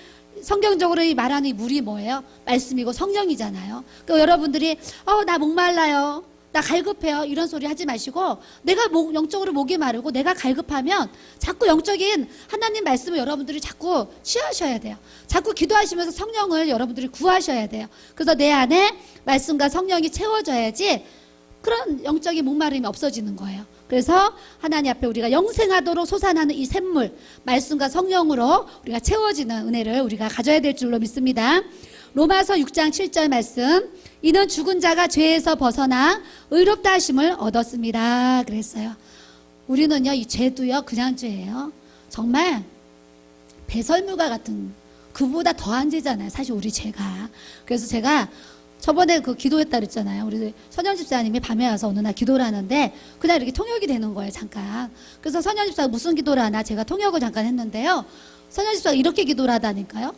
성경적으로 말하는 이 물이 뭐예요? 말씀이고 성령이잖아요. 그러니까 여러분들이 나 목말라요, 나 갈급해요 이런 소리 하지 마시고 내가 영적으로 목이 마르고 내가 갈급하면 자꾸 영적인 하나님 말씀을 여러분들이 자꾸 취하셔야 돼요. 자꾸 기도하시면서 성령을 여러분들이 구하셔야 돼요. 그래서 내 안에 말씀과 성령이 채워져야지 그런 영적인 목마름이 없어지는 거예요. 그래서 하나님 앞에 우리가 영생하도록 솟아나는 이 샘물 말씀과 성령으로 우리가 채워지는 은혜를 우리가 가져야 될 줄로 믿습니다. 로마서 6장 7절 말씀, 이는 죽은 자가 죄에서 벗어나 의롭다 하심을 얻었습니다 그랬어요. 우리는요, 이 죄도요 그냥 죄예요. 정말 배설물과 같은, 그보다 더한 죄잖아요 사실 우리 죄가. 그래서 제가 저번에 그 기도했다 그랬잖아요. 우리 선영 집사님이 밤에 와서 어느 날 기도를 하는데 그냥 이렇게 통역이 되는 거예요, 잠깐. 그래서 선영 집사가 무슨 기도를 하나 제가 통역을 잠깐 했는데요. 선영 집사가 이렇게 기도를 하다니까요.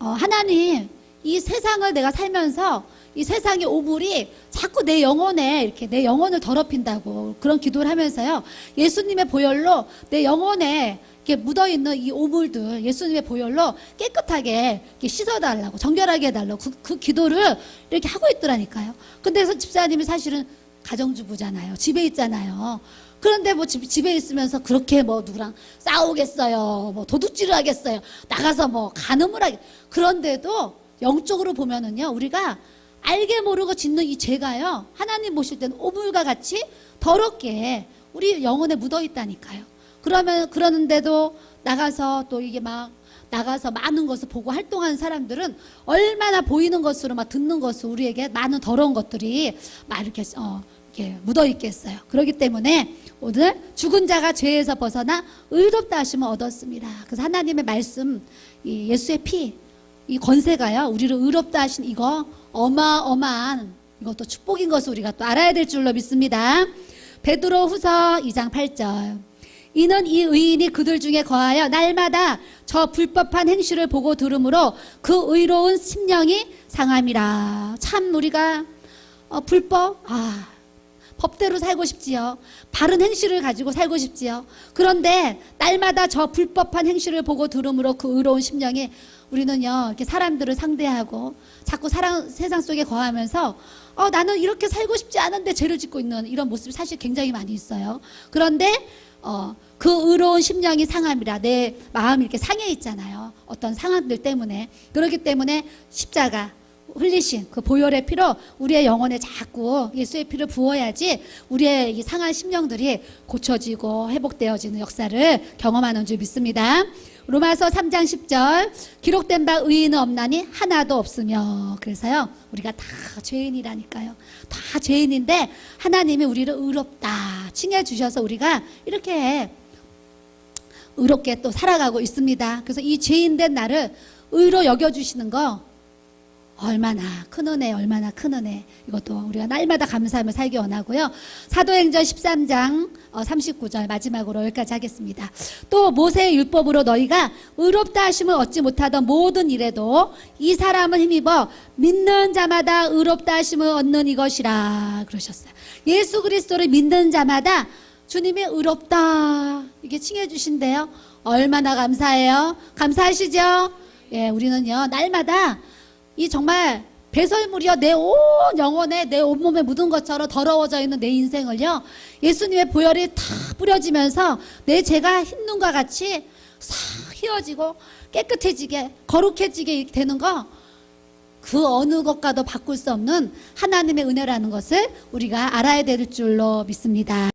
하나님, 이 세상을 내가 살면서 이 세상의 오물이 자꾸 내 영혼에 이렇게 내 영혼을 더럽힌다고 그런 기도를 하면서요. 예수님의 보혈로 내 영혼에 이렇게 묻어있는 이 오물들 예수님의 보혈로 깨끗하게 이렇게 씻어달라고, 정결하게 해달라고 그 기도를 이렇게 하고 있더라니까요. 근데 집사님이 사실은 가정주부잖아요. 집에 있잖아요. 그런데 뭐 집에 있으면서 그렇게 뭐 누구랑 싸우겠어요, 뭐 도둑질을 하겠어요, 나가서 뭐 간음을 그런데도 영적으로 보면은요, 우리가 알게 모르고 짓는 이 죄가요, 하나님 보실 때는 오물과 같이 더럽게 우리 영혼에 묻어 있다니까요. 그러는데도 나가서 또 이게 막 나가서 많은 것을 보고 활동하는 사람들은 얼마나 보이는 것으로 막 듣는 것으로 우리에게 많은 더러운 것들이 막 이렇게 이렇게 묻어 있겠어요. 그렇기 때문에 오늘 죽은 자가 죄에서 벗어나 의롭다 하심을 얻었습니다. 그래서 하나님의 말씀, 이 예수의 피, 이 권세가요, 우리를 의롭다 하신 이거 어마어마한 이것도 축복인 것을 우리가 또 알아야 될 줄로 믿습니다. 베드로 후서 2장 8절. 이는 이 의인이 그들 중에 거하여 날마다 저 불법한 행실을 보고 들으므로 그 의로운 심령이 상함이라. 참 우리가 불법, 법대로 살고 싶지요. 바른 행실을 가지고 살고 싶지요. 그런데 날마다 저 불법한 행실을 보고 들으므로 그 의로운 심령이, 우리는요 이렇게 사람들을 상대하고 자꾸 세상 속에 거하면서 나는 이렇게 살고 싶지 않은데 죄를 짓고 있는 이런 모습이 사실 굉장히 많이 있어요. 그런데 그 의로운 심령이 상함이라. 내 마음이 이렇게 상해 있잖아요. 어떤 상함들 때문에. 그렇기 때문에 십자가 흘리신 그 보혈의 피로 우리의 영혼에 자꾸 예수의 피를 부어야지 우리의 이 상한 심령들이 고쳐지고 회복되어지는 역사를 경험하는 줄 믿습니다. 로마서 3장 10절. 기록된 바 의인은 없나니 하나도 없으며. 그래서요 우리가 다 죄인이라니까요. 다 죄인인데 하나님이 우리를 의롭다 칭해 주셔서 우리가 이렇게 의롭게 또 살아가고 있습니다. 그래서 이 죄인된 나를 의로 여겨주시는 거 얼마나 큰 은혜, 얼마나 큰 은혜. 이것도 우리가 날마다 감사하며 살기 원하고요. 사도행전 13장 39절 마지막으로 여기까지 하겠습니다. 또 모세의 율법으로 너희가 의롭다 하심을 얻지 못하던 모든 일에도 이 사람을 힘입어 믿는 자마다 의롭다 하심을 얻는 이것이라 그러셨어요. 예수 그리스도를 믿는 자마다 주님이 의롭다 이게 칭해 주신대요. 얼마나 감사해요. 감사하시죠? 예, 우리는요 날마다 이 정말 배설물이요 내 온 영혼에 내 온몸에 묻은 것처럼 더러워져 있는 내 인생을요 예수님의 보혈이 다 뿌려지면서 내 죄가 흰 눈과 같이 싹 휘어지고 깨끗해지게 거룩해지게 되는 거, 그 어느 것과도 바꿀 수 없는 하나님의 은혜라는 것을 우리가 알아야 될 줄로 믿습니다.